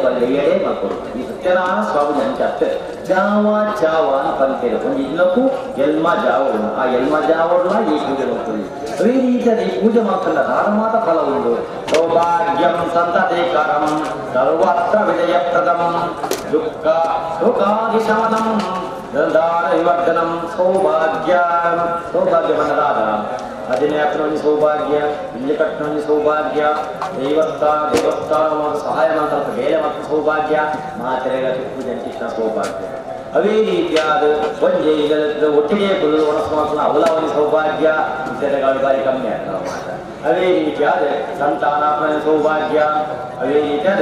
ಏಳೇ ಮಲ್ಕೊಡು ಈ ಸತ್ಯನಾರಾಯಣ ಸ್ವಾಮಿ ಅಂಚೆ ಜಾವ ಅಂತ ಪಂತೇವೆ ಒಂದು ಇನ್ನಕ್ಕೂ ಎಲ್ಮ ಜಾವ ಆ ಎಲ್ಮ ಜಾವಲ್ಲ ಈ ಪೂಜೆ ಮಾಡ್ತೀವಿ ಅದೇ ರೀತಿಯಲ್ಲಿ ಈ ಪೂಜೆ ಮಾಡ್ಕೊಂಡ ಧಾರಮಾತ ಫಲ ಉಂಟು ಸೌಭಾಗ್ಯಂ ಸಂತತೇಕರಂ ಸರ್ವತ್ರ ವಿಜಯಪ್ರದಂ ದುಃಖ ಶೋಕಾದಿಶಮನಂ ದಾನ ವಿವರ್ಧನಂ ಸೌಭಾಗ್ಯ ಮನದಾದ ಅದಿನೇಪನೊಂದು ಸೌಭಾಗ್ಯ ಇಲ್ಲಿ ಕಟ್ಟಿನೊಂದು ಸೌಭಾಗ್ಯ ದೇವಸ್ಥಾನ ಸಹಾಯ ಮಾಡ್ತಾರೆ ಬೇರೆ ಮತ್ತು ಸೌಭಾಗ್ಯ ಮಾತೆರೆಗ ಪೂಜೆ ಕೃಷ್ಣ ಸೌಭಾಗ್ಯ ಅವೇ ರೀತಿಯಾದ ಒಂಜೆ ಈಗ ಒಟ್ಟಿಗೆ ಬುಲ್ಲು ಒಣಸ್ಮಾಸನ ಅವಲವನಿ ಸೌಭಾಗ್ಯ ಇತ್ಯಾದಿಗಳು ಬಾರಿ ಕಮ್ಮಿ ಆಗ್ತವೆ ಅವೇ ರೀತಿಯಾದ ಸಂತಾನಾಪನ ಸೌಭಾಗ್ಯ ಅವೇ ರೀತಿಯಾದ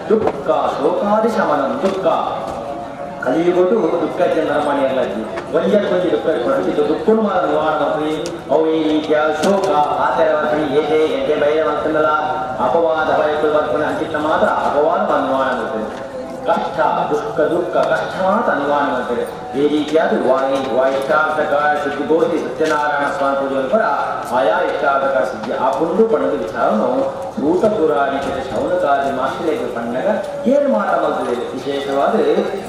ದುಃಖ ಶೋಕಾದಿ ಶಮನ ದುಃಖ ಕಲಿಯುಗೊಟ್ಟು ದುಃಖ ಚಂದ್ರಮಣಿ ಅಲ್ಲಜ್ಜಿ ಒಂಜಿ ದುಃಖ ದುಃಖನು ಮಾಡ ನಿವಾರಣೆ ಅವು ಈ ರೀತಿಯ ಶೋಕ ಆತರವರ್ತಿ ಏಕೆ ಎಡ್ಡೆ ಬಯಲ ಅಂತಂದಲ್ಲ ಅಪವಾದ ಭಯಗಳು ಬರ್ತಾನೆ ಅಂತಿಷ್ಟ ಮಾತ್ರ ಅಪವಾದ ನಿವಾರಣೆ ಮಾಡ್ತದೆ ಕಷ್ಟ ದುಃಖ ಕಷ್ಟ ಮಾತ್ರ ನಿವಾರಣೆ ಮಾಡ್ತದೆ ಈ ರೀತಿಯಾದ ಇಷ್ಟಾರ್ಥಕ ಸಿದ್ಧಿಗೋಷ್ಠಿ ಸತ್ಯನಾರಾಯಣ ಸ್ವಾಮಿ ಪೂಜೆ ಕೂಡ ಆಯಾ ಇಷ್ಟಾರ್ಥಕ ಸಿದ್ಧಿ ಆ ಪುಂಡು ಪಡೆದ ವಿಚಾರವನ್ನು ಭೂತ ಪುರಾಣಿಕ ಶೌನಕಾದಿ ಮಾಸಿಲೆಗೆ ಪಂಡಗ ಏನು ಮಾತನಾಡುತ್ತದೆ ವಿಶೇಷವಾದ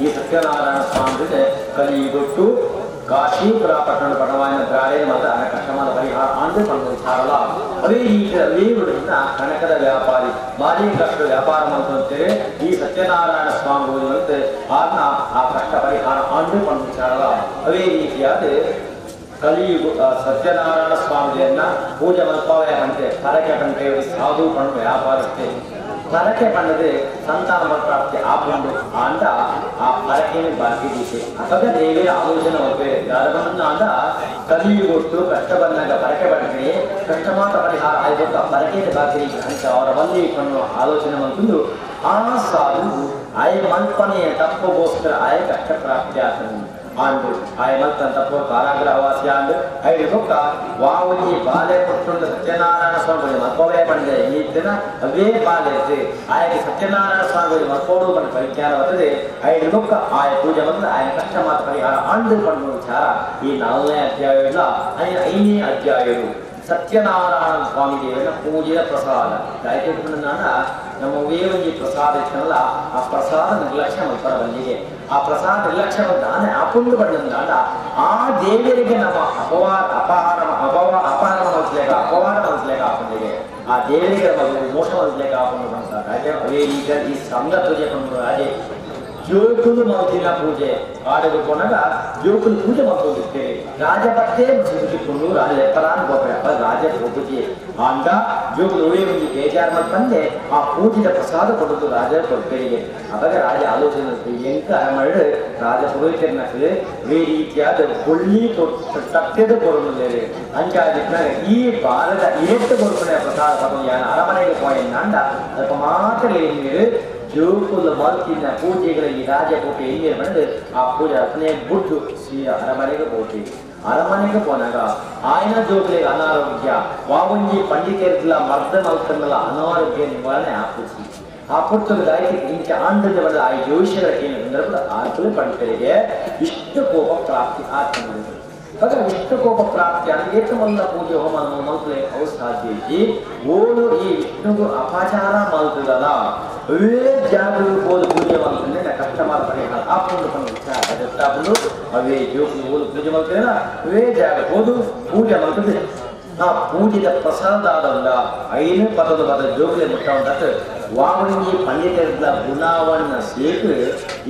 ಈ ಸತ್ಯನಾರಾಯಣ ಸ್ವಾಮಿ ಕಲಿಗೊಟ್ಟು ಕಾಶೀಪುರ ಪಟ್ಟಣ ಪಟವಾಯಿನ ದ್ರಾಳೆ ಮತ್ತು ಅನ ಕಷ್ಟಮಾದ ಪರಿಹಾರ ಆಂದು ಪಂಡ ವಿಚಾರಲ್ಲ ಅದೇ ರೀತಿಯಿಂದ ಕನಕದ ವ್ಯಾಪಾರಿ ಭಾರಿ ಕಷ್ಟ ವ್ಯಾಪಾರ ಮಾಡ್ತೇವೆ ಈ ಸತ್ಯನಾರಾಯಣ ಸ್ವಾಮಿ ಹೋದಂತೆ ಆ ಕಷ್ಟ ಪರಿಹಾರ ಆಂದು ಪಂಡ ವಿಚಾರಲ್ಲ ಅದೇ ರೀತಿಯಾದ ಕಲಿಯುಗ ಸತ್ಯನಾರಾಯಣ ಸ್ವಾಮಿಯನ್ನ ಪೂಜೆ ಮಲ್ಪವೇ ಪಂತೆ ಪರಕೆ ಪಂತೆ ಸಾಧು ಪಂಡು ವ್ಯಾಪಾರಕ್ಕೆ ಪರಕೆ ಪಂಡದೆ ಸಂತಾನ ಪ್ರಾಪ್ತಿ ಆ ಪಂಡು ಅಂದ ಆ ಪರಕೆಯನ್ನು ಬಾಕಿದೀತೆ ಅವಾಗ ದೇವಿಯ ಆಲೋಚನೆ ಹೋಗ್ತೇವೆ ಯಾರನ್ನ ಅಂದ ಕಲಿಯುಗೊಟ್ಟು ಕಷ್ಟ ಬಂದಾಗ ಪರಕೆ ಬಂದ್ರೆ ಕಷ್ಟ ಮಾತ್ರ ಪರಿಹಾರ ಆಯ್ತು ಆ ಪರಕೆ ಬಾಕಿ ಅಂತ ಅವರ ಬಲ್ಲಿ ಕಣ್ಣು ಆಲೋಚನೆ ಮಾಡ್ಕೊಂಡು ಆ ಸಾಧು ಆಯ ಮಲ್ಪನೆಯ ತಪ್ಪಗೋಸ್ಕರ ಆಯ ಕಷ್ಟ ಪ್ರಾಪ್ತಿ ಆಗ್ತದೆ ಆಂಡು ಆಯ ಮಲ್ತಂತ ಕಾರಾಗೃಹವಾಸಿ ಆಂಡು ಐದು ಬೊಕ್ಕ ವಾವಲಿ ಬಾಲೆ ಕೊಟ್ಟು ಸತ್ಯನಾರಾಯಣ ಸ್ವಾಮಿ ಮಲ್ಪವೇ ಬಂದೆ ಈ ದಿನ ಅವೇ ಬಾಲೆ ಆಯಕ್ಕೆ ಸತ್ಯನಾರಾಯಣ ಸ್ವಾಮಿ ಮಲ್ಪೋಡು ಬಂದು ಪರಿಜ್ಞಾನ ಬರ್ತದೆ ಐದು ಬೊಕ್ಕ ಆಯ ಪೂಜೆ ಬಂದ್ರೆ ಆಯ ಕಷ್ಟ ಮಾತ್ರ ಪರಿಹಾರ ಆಂಡು ಪಂಡು ವಿಚಾರ ಈ 4ನೇ ಅಧ್ಯಾಯ ಇಲ್ಲ 5ನೇ ಅಧ್ಯಾಯಗಳು ಸತ್ಯನಾರಾಯಣ ಸ್ವಾಮಿ ದೇವರ ಪೂಜೆಯ ಪ್ರಸಾದ ಗಾಯಕನಾದ ನಮ್ಮ ವೇವಂಜಿ ಪ್ರಸಾದ ಇಷ್ಟನಲ್ಲ ಆ ಪ್ರಸಾದ ನಿರ್ಲಕ್ಷ್ಯ ಮಲ್ಪರ ಬಂದಿಗೆ ಆ ಪ್ರಸಾದ ನಿರ್ಲಕ್ಷ್ಯ ಬಂದಾನೆ ಅಪುಂಡು ಬಂದ ಆ ದೇವರಿಗೆ ನಮ್ಮ ಅಪಹಾರ ಮನಸ್ಲೇಕ ಅಪವಾದ ಮನಸ್ಲೇಕ ಹಾಕೊಂಡಿಗೆ ಆ ದೇವರಿಗೆ ಮೋಸ ಮನಸ್ಲೇಕ ಹಾಕೊಂಡು ಬಂದ ಅವೇ ಈಗ ಈ ಸಂಘ ಪೂಜೆ ಬಂದು ಅದೇ ಜೋಕುಲು ಮಲ್ತಿನ ಪೂಜೆ ಆಡಲು ಕೊನಾಗ ಜೋಕುಲು ಪೂಜೆ ಮಾಡ್ಕೊಂಡಿರ್ತೇವೆ ರಾಜಪತ್ತೆ ಮುಗಿಸಿಕೊಂಡು ರಾಜ ಎತ್ತರಾನ್ ಗೋಪಯಪ್ಪ ರಾಜ ಪೂಜೆ ಆಂಡ ಜೋಕುಲು ಒಂದು ಬೇಜಾರು ಬಂದೆ ಆ ಪೂಜೆಯ ಪ್ರಸಾದ ಕೊಡೋದು ರಾಜ ಕೊಡ್ತೇವೆ ಅವಾಗ ರಾಜ ಆಲೋಚನೆ ಎಂಕ ಮಾಡಿ ರಾಜ ಪುರೋಹಿತರನ್ನ ಈ ರೀತಿಯಾದ ಕೊಳ್ಳಿ ತಪ್ಪೆದು ಕೊಡುವುದೇ ಅಂಚಾದ ಈ ಬಾಲದ ಏಟ್ಟು ಕೊಡ್ಕೊಂಡೆ ಪ್ರಸಾದ ಪದ ಅರಮನೆಗೆ ಹೋಯನ್ನ ಅಂಡ ಸ್ವಲ್ಪ ಮಾತ್ರ ಏನಿದೆ ಜೋಕುಲ ಮಲ್ತಿನ ಪೂಜೆಗಳಲ್ಲಿ ರಾಜಕೋಟೆ ಎಲ್ಲಿ ಬಂದು ಆ ಪೂಜೆ ಅಪ್ಪನೇ ಬಿಟ್ಟು ಸೀದಾ ಅರಮನೆಗೆ ಹೋಗ್ತೀವಿ ಅರಮನೆಗೆ ಹೋನಾಗ ಆಯ್ನ ಜೋಕುಲಿಗೆ ಅನಾರೋಗ್ಯ ವಾವಂಜಿ ಪಂಡಿತರಿಲ್ಲ ಮರ್ದ ಮಲ್ಕನ್ನಲ್ಲ ಅನಾರೋಗ್ಯ ನಿವಾರಣೆ ಆಪಡಿಸಿ ಆ ಪುಸ್ತಕ ಗಾಯಕರಿಗೆ ಇಂಚ ಆಂಡದ ಬದ ಆ ಜೋಶಿಗಳ ಏನು ಕೂಡ ಆಕಲು ಪಂಡಿತರಿಗೆ ಇಷ್ಟು ಕೋಪ ಪ್ರಾಪ್ತಿ ಆಗ್ತದೆ ಆಗ ವಿಷ್ಣುಕೋಪ ಪ್ರಾಪ್ತಿ ಏಕಮಲ್ಲ ಪೂಜೆ ಹೋಮ ಮಲ್ಕಲೆ ಅವು ಸಾಧ್ಯ ಓಡು ಈ ವಿಷ್ಣುಗೂ ಅಪಚಾರ ಮಲ್ತದಲ್ಲ ಅವೇ ಜಾಗರು ಹೋದ ಪೂಜೆ ಮಲ್ಕೊಂಡೆ ನಾ ಕಷ್ಟ ಮಾಡ್ತಾರೆ ಹಾಕೊಂಡು ಬಂದು ಅವೇ ಜೋಗಿ ಓದು ಪೂಜೆ ಮಲ್ತೇನ ಅವೇ ಜಾಗ ಹೋದು ಪೂಜೆ ಮಲ್ತದೆ ಆ ಪೂಜೆದ ಪ್ರಸಾದ ಆದಲ್ಲ 5 ಪದ ಜೋಗಿಲೆ ಮುಟ್ಟ ವಾವಣಿಗೆ ಪಂಡಿತರಿದ್ದ ಗುಣವನ್ನ ಸೇರಿ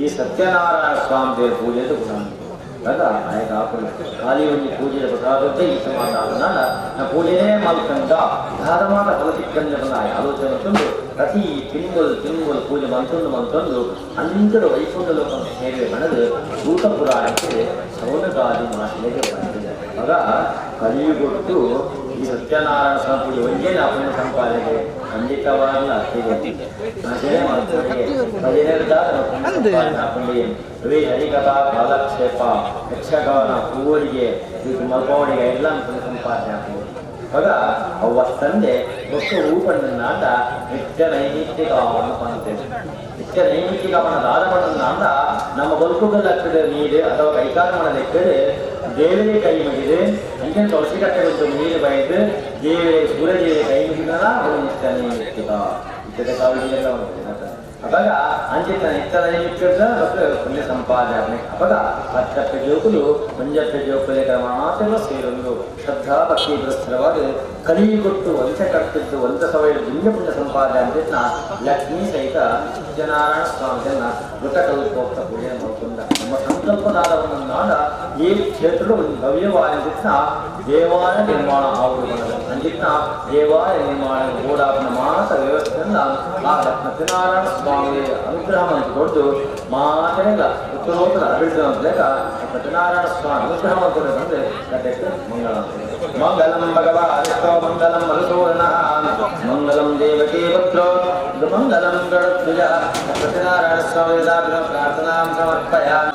ಈ ಸತ್ಯನಾರಾಯಣ ಸ್ವಾಮಿ ದೇವರ ಪೂಜೆದ ಗುಣ ಆಗ ಆಯ್ತು ಹಾಕೊಂಡು ಖಾಲಿ ಒಂದು ಪೂಜೆಯ ಪ್ರಸಾದಕ್ಕೆ ಇಷ್ಟ ಮಾತಾಡೋಣ ನಾ ಪೂಜೆನೇ ಮಲ್ಕಂಡ ಧಾರವಾಡ ಫಲತಿಕ್ಕಂದ ಆಲೋಚನೆ ತಂದು ಪ್ರತಿ ತಿಂಗಳು ಪೂಜೆ ಮಂತೊಂದು ಅಂತರ ವೈಕುಂಠ ಲೋಕ ಸೇವೆ ಮನದು ಭೂತ ಪುರಾಣಕ್ಕೆ ಸೌನಗಾದಿ ಮಾಸಲೆಗೆ ಬಂದಿದೆ ಆಗ ಕಲಿಯುಗೊಟ್ಟು ಈ ಸತ್ಯನಾರಾಯಣ ಸ್ವಾಮಿ ಒಂದೇ ಪುಣ್ಯ ಸಂಪಾದನೆಗೆ ಖಂಡಿತವಾಗಲೂ ಆಗ್ತಿದೆ. ಹರಿಕಥಾ ಕಾಲಕ್ಷೇಪ ಯಕ್ಷಗಾನ ಹೂವರಿಗೆ ಮಲ್ಪವಳಿಗೆ ಎಲ್ಲ ಪುಣ್ಯ ಸಂಪಾದನೆ ಆಗ್ಬೋದು. ಆಗ ಅವ್ವ ತಂದೆ ಒಟ್ಟು ರೂಪಣ್ಣನಾದ ನಿತ್ಯ ನೈಮಿತ್ತಿಕವನ್ನು ಕಾಣುತ್ತೇವೆ. ನಿತ್ಯ ನೈಮಿತ್ತಿಕವನ್ನ ದಾನವನ್ನಾದ ನಮ್ಮ ಬದುಕುಗಳಾಗ್ತದೆ ನೀರು ಅಥವಾ ಕೈಕಾಲ ಲೆಕ್ಕದೆ ದೇವರೇ ಕೈ ಮುಗಿದೆ ಅಂಚೆ ತುಳಸಿ ಕಟ್ಟೆಗೊಂಡು ನೀರು ಬಯದು ದೇವರೇ ಸೂರ್ಯದೇವರೇ ಕೈ ಮುಗಿದ ನಿತ್ಯ ನೈಮಿತ್ತಿಕ ನಿತ್ಯದ ಕಾವಲಿಗೆಲ್ಲ ಉಂಟು. ಅವಾಗ ಅಂಚಿತ ನಿತ್ಯ ನೈಮಿತ್ತಿಕದ ಮತ್ತು ಪುಣ್ಯ ಸಂಪಾದನೆ ಅವಾಗ 10 ಜೋಕುಲು 50 ಜೋಕುಲಿಗಳ ಮಾತೆಲ್ಲ ಸೇರಲು ಶ್ರದ್ಧಾ ಭಕ್ತಿ ಪುರಸ್ಸರವಾದ ಕಲಿಯುಗೊಟ್ಟು ವಂಶ ಕಟ್ಟಿದ್ದು ವಂಶ ಸವಯ ದಿವ್ಯ ಪುಣ್ಯ ಸಂಪಾದನೆ ಅಂತಿದ್ನ ಲಕ್ಷ್ಮೀ ಸಹಿತ ಸತ್ಯನಾರಾಯಣ ಸ್ವಾಮಿಯನ್ನ ಮೃತಕಲ್ಪೋಕ್ತ ಪೂಜೆ ಮಾಡಿಕೊಂಡ ನಮ್ಮ ಸಂಕಲ್ಪನಾದವನ್ನು ನಾಡ ಈ ಕ್ಷೇತ್ರಗಳು ಒಂದು ಭವ್ಯವಾಗಿದ್ದ ದೇವಾಲಯ ನಿರ್ಮಾಣ ಆಗುವುದು ಅಂಜಿನ ದೇವಾಲಯ ನಿರ್ಮಾಣ ಓಡಾಪನ ಮಾಸ ವ್ಯವಸ್ಥೆಯನ್ನ ಆ ಸತ್ಯನಾರಾಯಣ ಸ್ವಾಮಿ ಅನುಗ್ರಹ ಮಾಡಿಕೊಟ್ಟು ಮಾತೆಲ್ಲ ಉತ್ತರೋತ್ತರ ಅಭಿವೃದ್ಧಿ ಅಂತಲೇಕ ಸತ್ಯನಾರಾಯಣ ಸ್ವಾಮಿ ಅನುಗ್ರಹ ಮಾಡಿಕೊಂಡು ಬಂದ್ರೆ ಕಟ್ಟಕ್ಕೆ ಮಂಗಳ ಮಂಗಲಂ ಭಗವಾನ್ ಮಂಗಲಂ ಮಧುಸೂದನ ಮಂಗಲಂ ದೇವಕೀ ಪುತ್ರೋ ಮಂಗಲಂ ಗಣಧ್ವಜ ಸತ್ಯನಾರಾಯಣ ಸ್ವಾಮಿ ಪ್ರಾರ್ಥನಾಂ ಸಮರ್ಪಯಾಮಿ.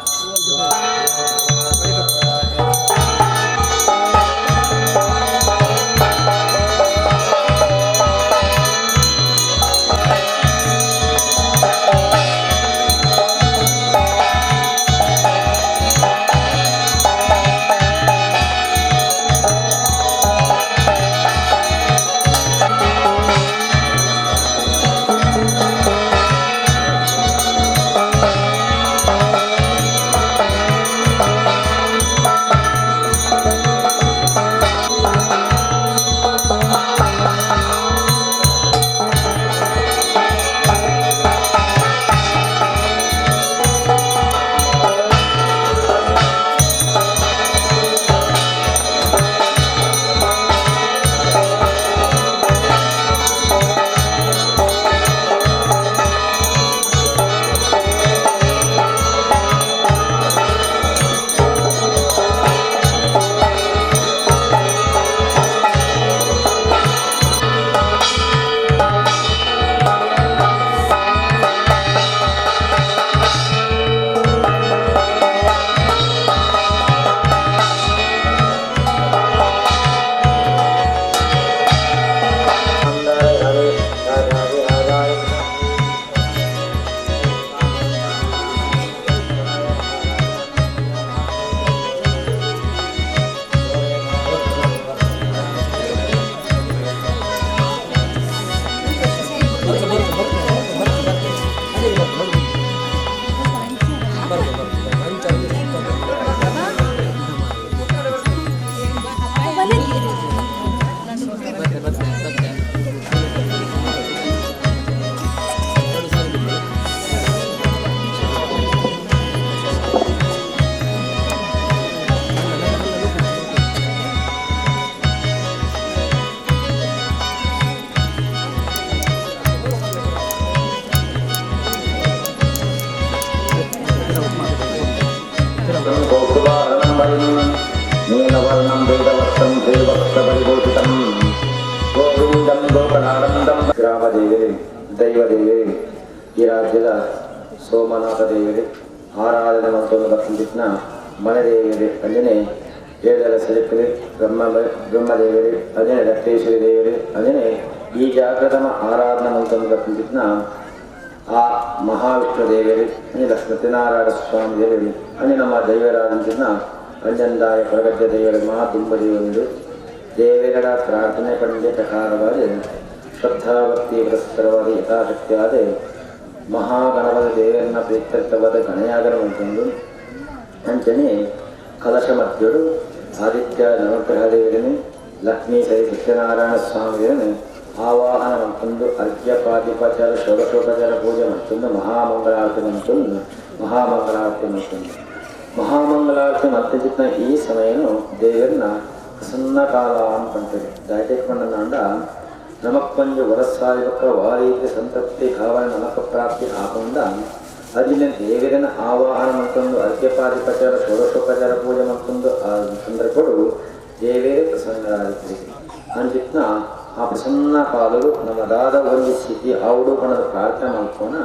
ನೀಲವರ್ಣಂ ವೇದವಸ್ತ್ರಂ ದೇವಸ್ತ್ರಪರಿಭೂಷಿತಂ ಗೋವಿಂದಂ ಗೋಕನಾನಂದಂ. ಗ್ರಾಮದೇವರೇ, ದೈವದೇವರೇ, ಈ ರಾಜ್ಯದ ಸೋಮನಾಥ ದೇವರೇ, ಆರಾಧನೆ ಮಂತ್ರವನ್ನು ಬರ್ತಿದ್ದ ಮನೆದೇವರೇ, ಅಲ್ಲೇ ಏಳರ ಸೆಲೆಕ್ಟರಿ ಬ್ರಹ್ಮದೇವರೇ, ಅಲ್ಲೇ ರಕ್ತೇಶ್ವರಿ ದೇವರೇ, ಅಲ್ಲೇ ಈ ಜಾಗೃತ ಆರಾಧನಾ ಮಂತ್ರವನ್ನು ಬರ್ತಿದ್ದ ಆ ಮಹಾವಿಷ್ಣು ದೇವರೇ, ಅಲ್ಲಿ ಸತ್ಯನಾರಾಯಣ ಸ್ವಾಮಿ ದೇವರೇ, ಅಲ್ಲಿ ನಮ್ಮ ದೈವರಾದಂತಿನ ಅಂಜಂದಾಯ ಪ್ರಗದ್ಯ ದೇವರ ಮಹಾದುಂಬ ದೇವರು ದೇವರ ಪ್ರಾರ್ಥನೆ ಪಂಡಿತ ಪ್ರಕಾರವಾಗಿ ಶ್ರದ್ಧಾಭಕ್ತಿ ಪುರಸ್ಸರವಾದ ಯಥಾಶಕ್ತಿಯಾದ ಮಹಾಗಣಪದ ದೇವರನ್ನ ಪ್ರೀತ್ಯರ್ಥವಾದ ಗಣಯಾಗರವಂತಂದು ಅಂಚನೆ ಕಲಶ ಮಧ್ಯರು ಆದಿತ್ಯ ನವಗ್ರಹ ದೇವರನ್ನು ಲಕ್ಷ್ಮೀ ಸರಿ ಸತ್ಯನಾರಾಯಣ ಸ್ವಾಮಿಯನ್ನು ಆವಾಹನ ಮಂತಂದು ಅರ್ಘ್ಯಪಾದಿಪಚಾರ ಷೋಡಶೋಪಚಾರ ಪೂಜೆ ಮಂತಂದು ಮಹಾಮಂಗಳಾರತಿ ಮಂತಂದು ಮಹಾಮಂಗಳಾರತಿ ಮತ್ತಿನ ಈ ಸಮಯನು ದೇವರನ್ನ ಪ್ರಸನ್ನ ಕಾಲ ಅಂತಂತೇಳಿ ದಯಟೆಕ್ಕೊಂಡ ನಮಕ್ಕೊಂದು ವರಸ್ಸಾಯಕ ವಾರೀತಿ ಸಂತೃಪ್ತಿ ಭಾವನೆ ನಮಕ ಪ್ರಾಪ್ತಿ ಆಕೊಂಡ ಅದಿನ ದೇವರನ ಆವಾಹನ ಮಾಡ್ಕೊಂಡು ಅರ್ಘ್ಯಪಾದಿಪಚಾರ ಷೋಡಶೋಪಚಾರ ಪೂಜೆ ಮಾಡ್ಕೊಂಡು ಆ ಸಂದರ್ಭಗಳು ದೇವರೇ ಪ್ರಸನ್ನರಾಗುತ್ತದೆ ಅಂಚಿತ್ನ ಆ ಪ್ರಸನ್ನ ಕಾಲರು ನಮ್ಮದಾದ ಒಂದು ಸ್ಥಿತಿ ಅವಡು ಹಣದ ಪ್ರಾರ್ಥನೆ ಮಾಡ್ಕೋಣ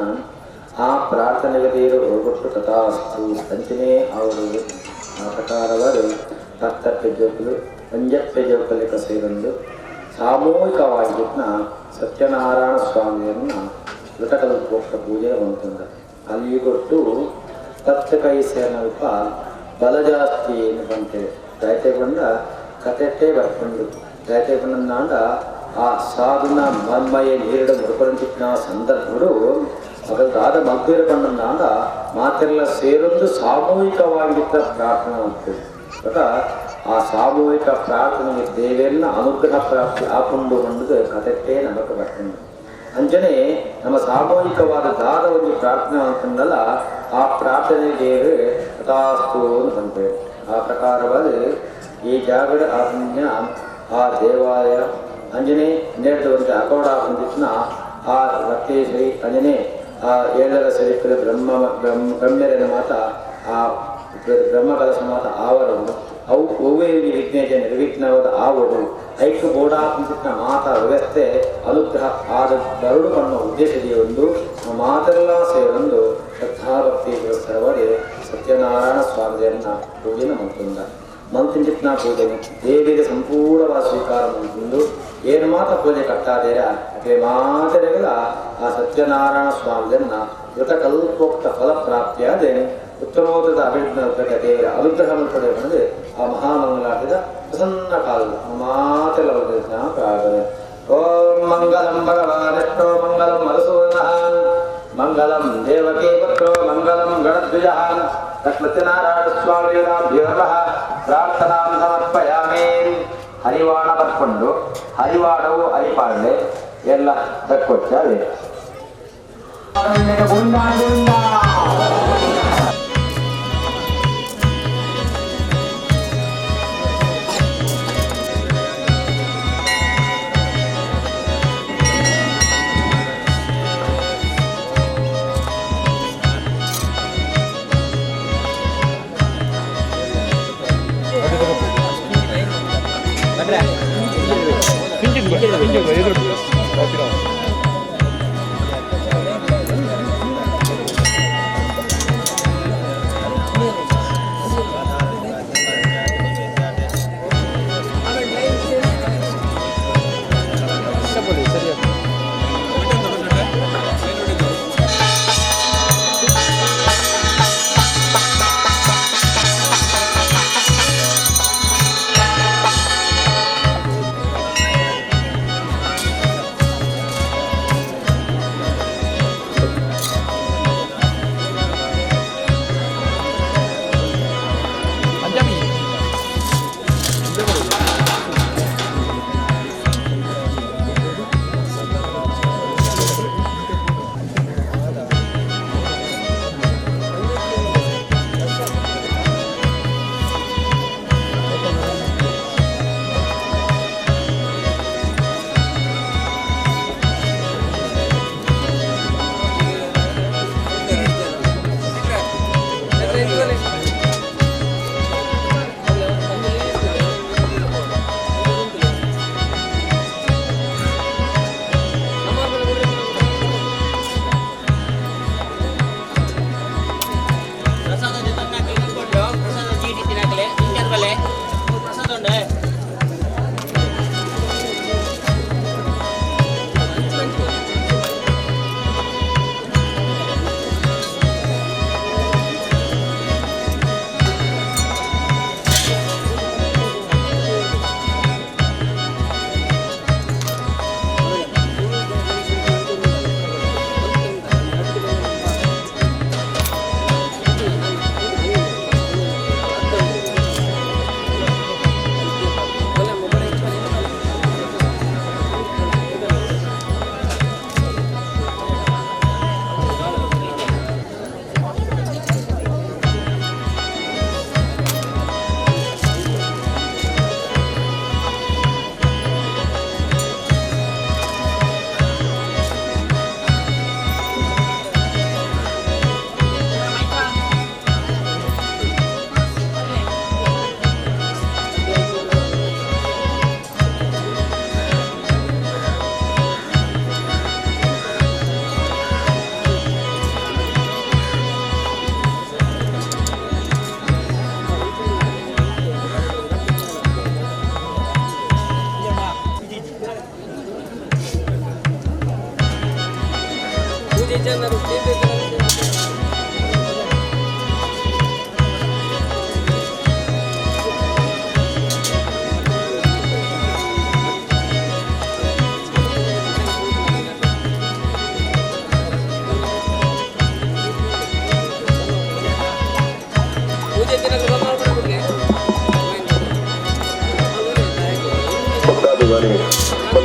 ಆ ಪ್ರಾರ್ಥನೆಗೆ ದೇವರು ಹೋಗ್ಬಿಟ್ಟು ತಥಾಸ್ತು ಅಂಚನೆ ಅವರು ಆ ಪ್ರಕಾರವಾದ ಹತ್ತಪ್ಪೆ ಜೋಕಲು ಅಂಜಪ್ಪೆ ಜೋಕಲಿಕ ಸೇರೊಂದು ಸಾಮೂಹಿಕವಾಗಿ ಸತ್ಯನಾರಾಯಣ ಸ್ವಾಮಿಯನ್ನು ಮೃತಕಲ್ಪೋಕ್ತ ಪೂಜೆ ಹೊಂದುತ್ತದೆ ಅಲ್ಲಿ ಕೊಟ್ಟು ತತ್ತ ಕೈ ಸೇನಲ್ಪ ಬಲ ಜಾಸ್ತಿ ಏನು ಬಂತೇವೆ ಗಾಯತೆ ಬಂದ ಕತೆಟ್ಟೆ ಬರ್ಕೊಂಡು ಗಾಯತೆ ಬಂದಾಂಡ ಆ ಸಾಧುನ ಮನ್ಮಯ ನೀರಿಡ ಮುಡ್ಕೊಂಡಿನ ಸಂದರ್ಭಗಳು ಅದರದಾದ ಮಗ್ಗೇರು ಬಂದಾಂಡ ಮಾತೆಲ್ಲ ಸೇರೊಂದು ಸಾಮೂಹಿಕವಾಗಿದ್ದ ಪ್ರಾರ್ಥನೆ ಮಾಡ್ತೇವೆ ಬಟ್ ಆ ಸಾಮೂಹಿಕ ಪ್ರಾರ್ಥನೆಗೆ ದೇವೆಲ್ಲ ಅನುಗ್ರಹ ಪ್ರಾಪ್ತಿ ಆಕೊಂಡು ಬಂದು ಕತೆಟ್ಟೆ ನಮಗೆ ಬರ್ಕೊಂಡು ಅಂಜನೆ ನಮ್ಮ ಸಾಮೂಹಿಕವಾದ ದಾದ ಒಂದು ಪ್ರಾರ್ಥನೆ ಅಂತಂದಲ್ಲ ಆ ಪ್ರಾರ್ಥನೆಗೆ ತಥಾಸ್ತು ಅಂತ ಬಂತೇವೆ ಆ ಪ್ರಕಾರವಾದ ಈ ಜಾಗದ ಆ ಪುಣ್ಯ ಆ ದೇವಾಲಯ ಅಂಜನೆ ನೇರದ ಒಂದು ಅಕೌಡ ಬಂದಿದ್ನ ಆ ರಕ್ತೇಶ್ವರಿ ಅಂಜನೆ ಆ ಏಳರ ಸರಿಪದ ಬ್ರಹ್ಮ್ಯರನ ಮಾತ ಆ ಬ್ರಹ್ಮಕಲಶ ಮಾತ ಆವರವು ಅವು ಓವೇರಿ ವಿಘ್ನೇಶ ನಿರ್ವಿಘ್ನವಾದ ಆವರು ಐಕ್ಯ ಬೋಡಾತ್ಮಕ ಮಾತ ವ್ಯವಸ್ಥೆ ಅನುಗ್ರಹ ಆದ ಬರಡು ಅನ್ನೋ ಉದ್ದೇಶದ ಒಂದು ಮಾತೆಲ್ಲ ಸೇರೊಂದು ಶ್ರದ್ಧಾಭಕ್ತಿ ಪುರಸ್ಕರವಾಗಿ ಸತ್ಯನಾರಾಯಣ ಸ್ವಾಮಿಯನ್ನ ಪೂಜೆನ ಮಂತುಂದ ಮಂತಿನ ಪೂಜೆಗೆ ದೇವಿಗೆ ಸಂಪೂರ್ಣವಾದ ಸ್ವೀಕಾರ ಮಂತುಂದು ಏನು ಮಾತ್ರ ಪೂಜೆ ಕಟ್ಟಾದೇರ ಅದೇ ಮಾತರೆಗಳ ಆ ಸತ್ಯನಾರಾಯಣ ಸ್ವಾಮಿಯನ್ನ ಮೃತಕಲ್ಪೋಕ್ತ ಫಲಪ್ರಾಪ್ತಿಯಾದ ಉತ್ತರೋತ್ತರದ ಅಭಿವೃದ್ಧಿ ದೇವರ ಅನುಗ್ರಹ ಪಡೆಯುವುದು ಆ ಮಹಾಮಂಗಲಾಟದ ಪ್ರಸನ್ನ ಕಾಲ ಮಾತೆಲ್ಲ ಪ್ರಾರ್ಥನೆ ಓಂ ಮಂಗಲಂ ಭಗವಾನಿಷ್ಟೋ ಮಂಗಲಂ ಮಧುಸೂದನಃ ಮಂಗಲಂ ದೇವಕೀ ಪುತ್ರೋ ಮಂಗಲಂ ಗಣದ್ವಿಜಃ ಸತ್ಯನಾರಾಯಣ ಸ್ವಾಮಿಯ ಪ್ರಾರ್ಥನಾಂ ಸಮರ್ಪಯಾಮಿ. ಹರಿವಾಣ ಬರ್ಕೊಂಡು ಹರಿವಾಣವು ಹರಿಪಾಳೆ ಎಲ್ಲ ತಕ್ಕೊಚ್ಚಾವೆ.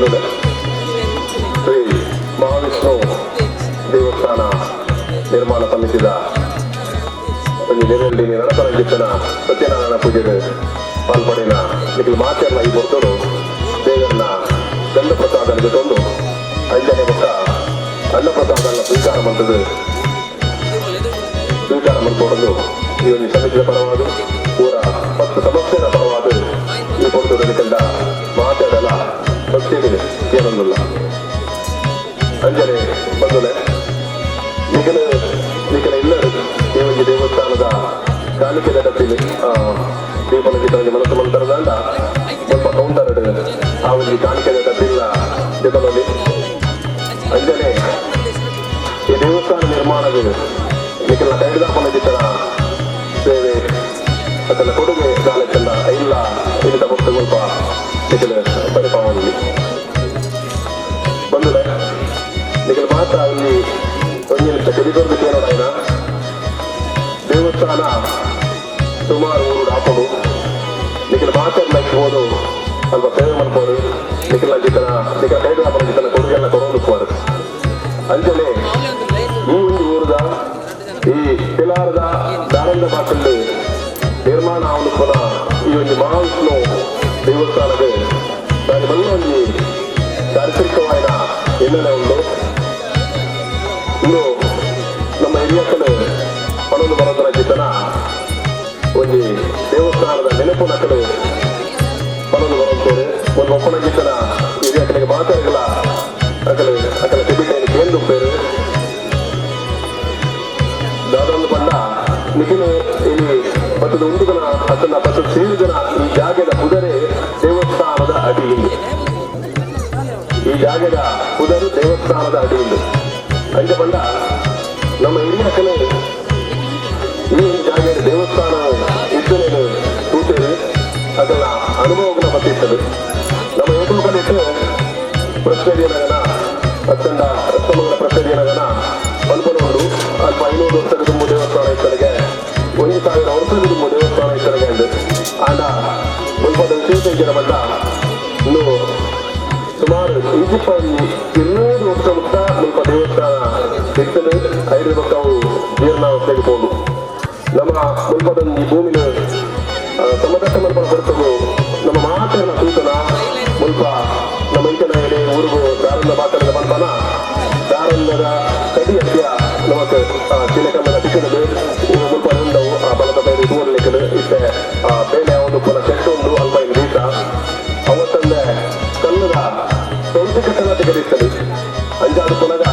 ಬಂದಿದೆ. ಶ್ರೀ ಮಹಾವಿಷ್ಣು ದೇವಸ್ಥಾನ ನಿರ್ಮಾಣ ಸಮಿತಿದ ಒಂದು ನೆರಳಿ ನಡಪರಂಜಿತನ ಸತ್ಯನಾರಾಯಣ ಪೂಜೆಗೆ ಪಾಲ್ಪಡಿನ ನಿಖಿಲ್ ಮಾತೆಲ್ಲ ಈ ಹೊರತರು ದೇವರನ್ನ ದಂಡಪ್ರಸಾದ ತಂದು ಅಂಜನೆ ಪಕ್ಕ ಅನ್ನಪ್ರಸಾದ ಸ್ವೀಕಾರ ಮಾಡ್ತದೆ. ಸ್ವೀಕಾರ ಮಾಡಿಕೊಡಲು ಈ ಒಂದು ಸಮಿತಿಯ ಪರವಾದ ಪೂರ 10 ಸಮಸ್ಯೆಯ ಪರವಾದ ಈ ಹೊರತುದಲ್ಲಿ ಕಂಡ ಮಾತಾಡಲ್ಲ ಭಕ್ತಿಗೆ ಏನೊಂದಿಲ್ಲ. ಅಂಜನೆ ಬಂದಲೆ ನಿಖಿಲ ಎಲ್ಲರೂ ಈ ಒಂದು ದೇವಸ್ಥಾನದ ಕಾಣಿಕೆದ ಡಬ್ಬಿಲಿ ದೀಪಲಗಿತವಾಗಿ ಮನಸ್ಸು ಮಂತರದಂಡ ಸ್ವಲ್ಪ ಕೌಂಟರ್ ಆ ಒಂದು ಕಾಣಿಕೆದ ಡಬ್ಬಿಲ್ಲ ಜೊತೆಯಲ್ಲಿ ಅಂಜನೆ ಈ ದೇವಸ್ಥಾನ ನಿರ್ಮಾಣದ ನಿಖಿಲ ಕೈದಾಪನಗಿತರ ಸೇವೆ ಅದನ್ನ ಕೊಡುಗೆ ಗಾಲಕ್ಕೆಲ್ಲ ಇಲ್ಲ ಇಲ್ಲಿಂದ ಕೊಟ್ಟು ಸ್ವಲ್ಪ ನಿಖಿಲ ಪರಿಪಾವನೆ ಬಂದರೆ ನಿಖಿಲ ಮಾತ್ರ ಇಲ್ಲಿ ಒಂದು ನಿಮಿಷ ತಿಳಿದೊಂದು ಕೇಳೋಣ. ದೇವಸ್ಥಾನ ಸುಮಾರು 3 ಡಾಪರು ನಿಖಿಲ ಮಾತೆಲ್ಲ ಹೋದು ಸ್ವಲ್ಪ ಸೇವೆ ಮಾಡ್ಬೋದು. ನಿಖಿಲ ಕೈದಾಪನ ಜಿತನ ಕೊಡುಗೆಲ್ಲ ಕೊಡೋದು ಅಂಜನೆ ಈ ಒಂದು ಊರದ ಈ ಪಿಲಾರದ ದಾರಂದ ಪಾಕಲ್ಲಿ ನಿರ್ಮಾಣ ಅವನು ಪುನಃ ಈ ಒಂದು ಮಹಾವಿಷ್ಣು ದೇವಸ್ಥಾನಕ್ಕೆ దాని వల్ల ಒಂದು ಚಾರಿತ್ರಿಕವಾದ ಹಿನ್ನೆಲೆ ಉಂಟು. ಇನ್ನು ನಮ್ಮ ಹಿರಿಯಕ್ಕಳು ಪಣದು ಬರೋದರ ಜಿತನ ಒಂದು ದೇವಸ್ಥಾನದ ನೆನಪು ನಕಲು ಪಣದು ಬರುತ್ತೇವೆ. ಒಂದು ಒಪ್ಪನ ಜಿತನ ಹಿರಿಯಕ್ಕಳಿಗೆ ಮಾತಾಡಲ್ಲ ಅಕಲ ಟಿಬಿಟೇನು ಕೇಂದ್ರುಪ್ಪೇರು ದಾದೊಂದು ಬಂಡ ನಿಖಿಲು ಇಲ್ಲಿ ಪತ್ತದ ಉಂಡುಗನ ಅದನ್ನ ಪತ್ತು ಸೇರಿದನ ಈ ಜಾಗದ ಕುದರೆ ದೇವಸ್ಥಾನದ ಅಡಿಯಿಂದ ಈ ಜಾಗದ ಕುದರು ದೇವಸ್ಥಾನದ ಅಡಿಯಿಂದ ಅಂಜ ಬಂಡ ನಮ್ಮ ಹಿರಿಯ ಕಲೆ ಈ ಜಾಗದ ದೇವಸ್ಥಾನ ಇದ್ದನೇನು ಕೂತೇವೆ ಅದನ್ನ ಅನುಭವಗಳ ಪತ್ತಿರ್ತದೆ. ನಮ್ಮ ಏಕಲು ಕಲಿಟ್ಟು ಪ್ರಶ್ನೆಯನಗನ ಅತ್ತಂಡ ರಕ್ತಮಂಗಲ ಪ್ರಶ್ನೆಯನಗನ ಮಲ್ಪನೊಂದು ಅಲ್ಪ 500 ವರ್ಷದ ತುಂಬ ದೇವಸ್ಥಾನ ಇತ್ತನಿಗೆ 1000 ವರ್ಷದ ತುಂಬ ದೇವಸ್ಥಾನ ಇತ್ತನಿಗೆ ಅಂದು ಆಂಡ ಮುಲ್ಪದ ವಿಶೇಷ ಬಂದ ಇನ್ನು ಸುಮಾರು ಈಜಿಪ್ಟಲ್ಲಿ 200 ವರ್ಷ ಮುಕ್ತ ಮುಲ್ಪ ದೇವಸ್ಥಾನ ಇರ್ತದೆ. 5 ಪಕ್ಕವು ಜೀರ್ಣಾವಸ್ಥೆಗೆ ಹೋಗು ನಮ್ಮ ಮುಲ್ಪದ ಈ ಭೂಮಿನ ಸಮದಟ್ಟ ಮಲ್ಪನ ಹೊರತವು ನಮ್ಮ ಮಾತೆಲ್ಲ ಸೂಚನ ಮುಲ್ಪ ನಮ್ಮ ಈಚನ ಎಡೆ ಊರಿಗೂ ದಾರಂದ ಮಾತಾಡಿದ ಮಲ್ಪನ ದಾರಂದದ ಕಡಿ ಅತ್ಯ ನಮಗೆ ಚಿಲಕಮ್ಮನ ಟಿಕ್ಕದು ಮುಲ್ಪ ಉಂಡವು ಆ ಬಲದ ಬೇರೆ ದೂರಲಿಕ್ಕಲು ಇಷ್ಟೇ ಬೇಳೆ ಒಂದು ಪುನಃ ಚೆಟ್ಟು ಉಂಡು ಅಲ್ಪ ದೀಸ ಅವತ್ತಂದೆ ಕಲ್ಲದ ತೊಂದು ಕಟ್ಟನ ತೆಗೆದಿರ್ತದೆ. ಅಂಜಾದು ಪುನಗ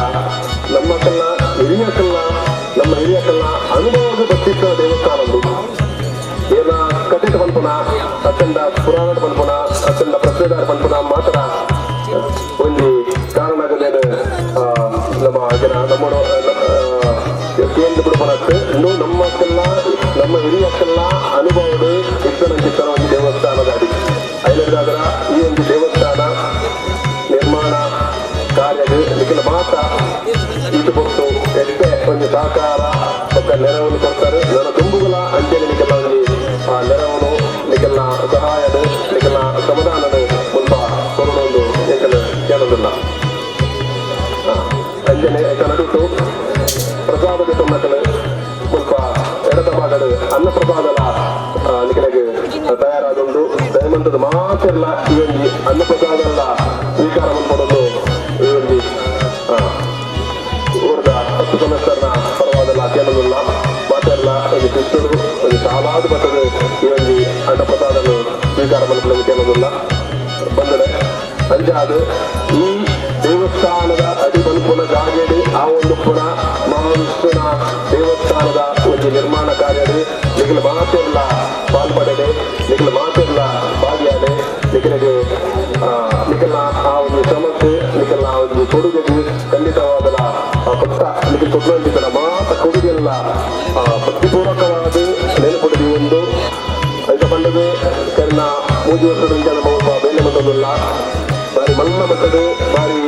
ನಮ್ಮ ಹಿರಿಯಕ್ಕಲ್ಲ ಅನುಭವದ ಭಕ್ತಿತ್ವ ದೇವಸ್ಥಾನ ಉಂಟು. ಏನ ಕಥಿತ ಪಂಪನ ಅತ್ತಂಡ ಪುರಾಣದ ಪಂಪನ ಅತ್ತಂಡ ಪ್ರಶ್ನೆದಾರ ಪಂಪನ ಮಾತ್ರ ಒಂದು ಕಾರಣಗದೇನು ನಮ್ಮ ಜನ ನಮ್ಮ ಕೇಂದ್ರ ಬಿಡುಪನಕ್ಕೆ ಇನ್ನು ನಮ್ಮ ಹಿರಿಯಕ್ಕೆಲ್ಲ ಅನುಭವದ ಇಷ್ಟನ ಒಂದು ದೇವಸ್ಥಾನದ ಅಡಿ ಐಲದಾದ್ರ ಈ ಒಂದು ದೇವಸ್ಥಾನ ನಿರ್ಮಾಣ ಕಾರ್ಯದ ನಿಖಿಲ ಮಾತ್ರ ಇಟ್ಟುಕೊಟ್ಟು ಎಷ್ಟೇ ಒಂದು ಸಹಕಾರ ಪಕ್ಕ ನೆರವನ್ನು ಕೊಡ್ತಾರೆ. ನನ್ನ ತುಂಬುಗಳ ಅಂಚೆನೆ ನಿಖಿಲ ಒಂದು ನೆರವನ್ನು ನಿಖಿಲ ಸಹಾಯದ ನಿಖಿಲ ಸಮಾಧಾನದ ಮುಲ್ಪ ಕೊರಡೊಂದು ಏಕಲು ಕೇಳೋದಿಲ್ಲ. ಅಂಜನೆ ನಡುಟ್ಟು ಪ್ರಸಾದದ ತೊಂದಕಲು ಮುಲ್ಪ ಎಡದ ಭಾಗದ ಅನ್ನಪ್ರಸಾದಲ ನಿಖಿಲೆಗೆ ತಯಾರಾದೊಂದು ದಯಮಂತದ ಮಾತೆಲ್ಲ ಈ ಒಂದು ಅನ್ನಪ್ರಸಾದಲ್ಲ ಸ್ವೀಕಾರ ಮಾಡ್ಕೊಡೋದು ಈ ಒಂದು ಊರದ 10 ಸಮಸ್ಯೆನ ಪರವಾದಲ್ಲ ಕೇಳೋದಿಲ್ಲ. ಮಾತೆಲ್ಲ ಒಂದು ಕೃಷ್ಣರು ಒಂದು ಸಾಲಾದ ಮಟ್ಟದ ಈ ಒಂದು ಅನ್ನಪ್ರಸಾದನ್ನು ಸ್ವೀಕಾರ ಮಾಡ್ಕೊಳ್ಳೋದು ಕೇಳೋದಿಲ್ಲ. ಬಂದರೆ ಅಂಜಾದು ಈ ದೇವಸ್ಥಾನದ ಅಡಿ ಬಲ್ಪುನ ಜಾಗೇಡಿ ಆ ಒಂದು ಪುನಃ ಮಹಾವಿಷ್ಣುನ ದೇವಸ್ಥಾನದ ಒಂದು ನಿರ್ಮಾಣ ಕಾರ್ಯದ ನಿಖಿಲ ಮಾತೆಲ್ಲ ಪಾಲ್ಪಡೆದೆ, ನಿಖಿಲ ಮಾತೆಲ್ಲ ಭಾಗಿಯಾದೆ. ನಿಖಿಲಿಗೆ ನಿಖಿಲ ಆ ಒಂದು ಸಮಸ್ಯೆ ನಿಖಿಲ ಆ ಒಂದು ಕೊಡುಗೆಗೆ ಖಂಡಿತವಾದಲ್ಲ ಪಕ್ಕ ನಿಖಿಲ್ ಕೊಡುವಂತಿದ್ದಲ್ಲ ಮಾತ ಕೊಡುಗೆಲ್ಲ ಭಕ್ತಿಪೂರ್ವಕವಾದ ನೆನಪುಡಿದ ಒಂದು ಐದು ಬಂಡದೆ ಕನ್ನ 3 ವರ್ಷದಿಂದ ನಮ್ಮ ಬೇಲೆ ಬಂದಲ್ಲ ಬಾರಿ ಮಲ್ಲ ಮಟ್ಟದ ಬಾರಿ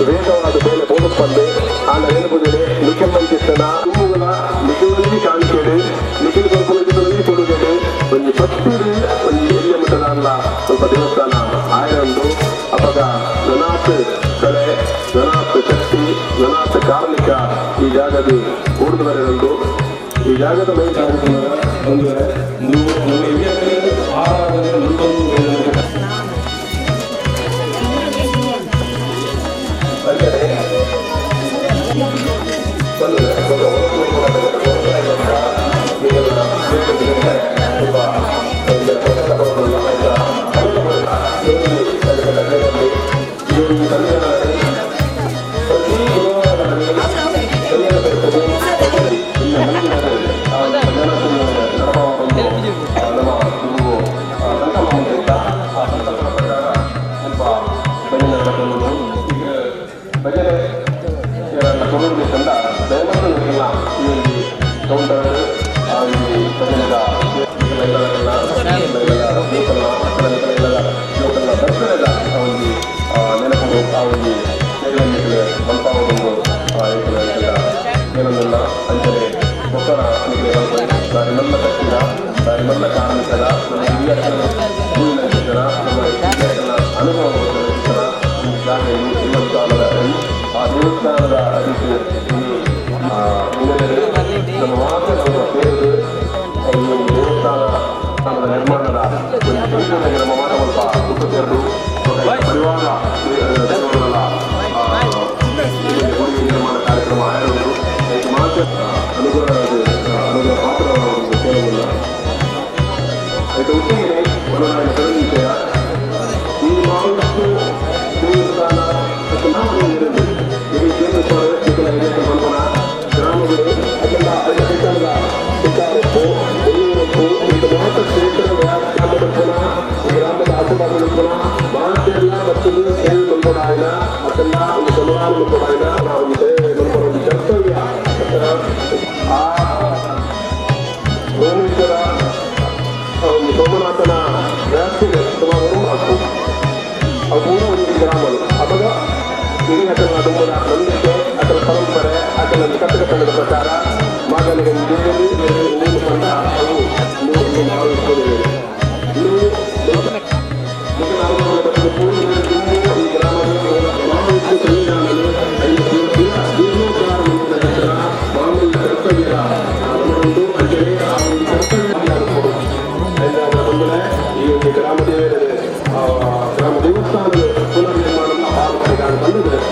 ವೇಗವಾದ ಬೇಲೆ ಬೋನಸ್ ಬಂದು ಆ ನೆನಪುದಿದೆ ನಿಖಿಲ್ ಮಂಚಿಸ್ತನ ತುಂಬುಗಳ ನಿಖಿಲಲ್ಲಿ ಕಾಣಿಕೆಡು ನಿಖಿಲ್ ಕೊಡುಗೆಗಳಲ್ಲಿ ಕೊಡುಗೆಡು ಒಂದು ಭಕ್ತಿಡು ಒಂದು ಎಲ್ಲಿಯ ಮಟ್ಟದ ಅಲ್ಲ ಸ್ವಲ್ಪ ದೇವಸ್ಥಾನ ಆಯರಂದು ಅವಾಗ ನನ್ನ ಜಾಗದ ಕೂಡಿದವರೆಂದು ಈ ಜಾಗದ ಮೈ ಕಾರ್ಯಕ್ರಮ ಅಂದರೆ ನಮ್ಮ ಹಿರಿಯರಿಗೆ ಆರಾಧನೆ ಮತ್ತೊಂದು ಭಜನೆ ಕೊಡುವುದು ಚಂದ ದಯಮಾಡಿ ಈ ಕೌಂಟರ್ ಈ ಭಜನೆದ ದರ್ಶನದ ಒಂದು ನೆನಪು ಆ ಒಂದು ಮಲ್ಪಾವೊಂದು ಏನೊಂದಲ್ಲ ಅಂಚನೆ ಹೊಸರ ದಾರಿ ಮಲ್ಲ ಕಟ್ಟಿದ ದಾರಿ ಮಲ್ಲ ಕಾರ್ಮಿಕರ ನಮ್ಮ ಹಿರಿಯ ಹೂವಿನ ಜನ ನಮ್ಮ ಹಿರಿಯರ ಅನುಭವವನ್ನು ದೇವಸ್ಥಾನದ ಆ ದೇವಸ್ಥಾನದ ಅದಕ್ಕೆ ನಮ್ಮ ಮಾತ್ರ ನಮ್ಮ ಸೇರಿದು ಈ ದೇವಸ್ಥಾನದ ನಿರ್ಮಾಣದ ಒಂದು ನಮ್ಮ ಮಾತ ಸ್ವಲ್ಪ ಸುತ್ತ ಸೇರಿದು ಪರಿವಾರ ದೇವರಲ್ಲ ಗುಡಿ ನಿರ್ಮಾಣ ಕಾರ್ಯಕ್ರಮ ಆಗಿರುವುದು ಮಾತ್ರ ಅನುಗ್ರಹ ಪಾತ್ರಗಳ ಒಂದು ಕೇಳುವುದಿಲ್ಲ ಇದು ಒಟ್ಟಿಗೆ ಮನೋರಾಯಣ ವಿಷಯ ಈ ಮಾತು ದೇವಸ್ಥಾನ ಮತ್ತು ನಾವು ಈ ದೇವಸ್ಥಾನ ಗ್ರಾಮಗಳು ಅದೆಲ್ಲ ಅದರ ವಿಚಾರಕ್ಕೂ ಎಲ್ಲರಿಗೂ ಇದು ಮಾತ್ರ ಕ್ಷೇತ್ರ ಗ್ರಾಮದ ಪುನಃ ಗ್ರಾಮದ ಆಶೀರ್ವಾದಗಳು ಪುನಃ ಮಾತೆಲ್ಲ ಮತ್ತು ಸೇವೆ ಮಂಪಡಾಯಿನ ಅದೆಲ್ಲ ಒಂದು ಸಮುದಾಯ ಮಂಪಡಾಯಿನ ಒಂದು ಸೇವೆ ಮಂಪಡ ಒಂದು ಕರ್ತವ್ಯ ಆ ಭುವನೇಶ್ವರ ಒಂದು ಸೋಮನಾಥನ ವ್ಯಾಪ್ತಿಗೆ ಸುಮಾರು ಹಕ್ಕು ಅವು ಒಂದು ಗ್ರಾಮಗಳು ಅವಾಗ ಹಿರಿಯ ಹಕ್ಕನ ತುಂಬದ ನಂಬಿಕೆ ಅದರ ಪರಂಪರೆ ಅದರ ಕಟ್ಟಡ ಪ್ರಕಾರ ಮಗನಿಗೆ ನೀರು ಕಂಡ ಅವು ಭಾವಿಸಿಕೊಂಡಿವೆ ಈ ಗ್ರಾಮದ ಸಂವಿಧಾನಗಳು ಮಾಮೂಲಿ ಕರ್ತವ್ಯ ಒಂದು ಅಂಚನೆ ಆ ಒಂದು ಕರ್ತವ್ಯ ಬಂದರೆ ಈ ಒಂದು ಗ್ರಾಮ ದೇವಸ್ಥಾನದ ಪುನರ್ ನಿರ್ಮಾಣ ಬಂದಿದೆ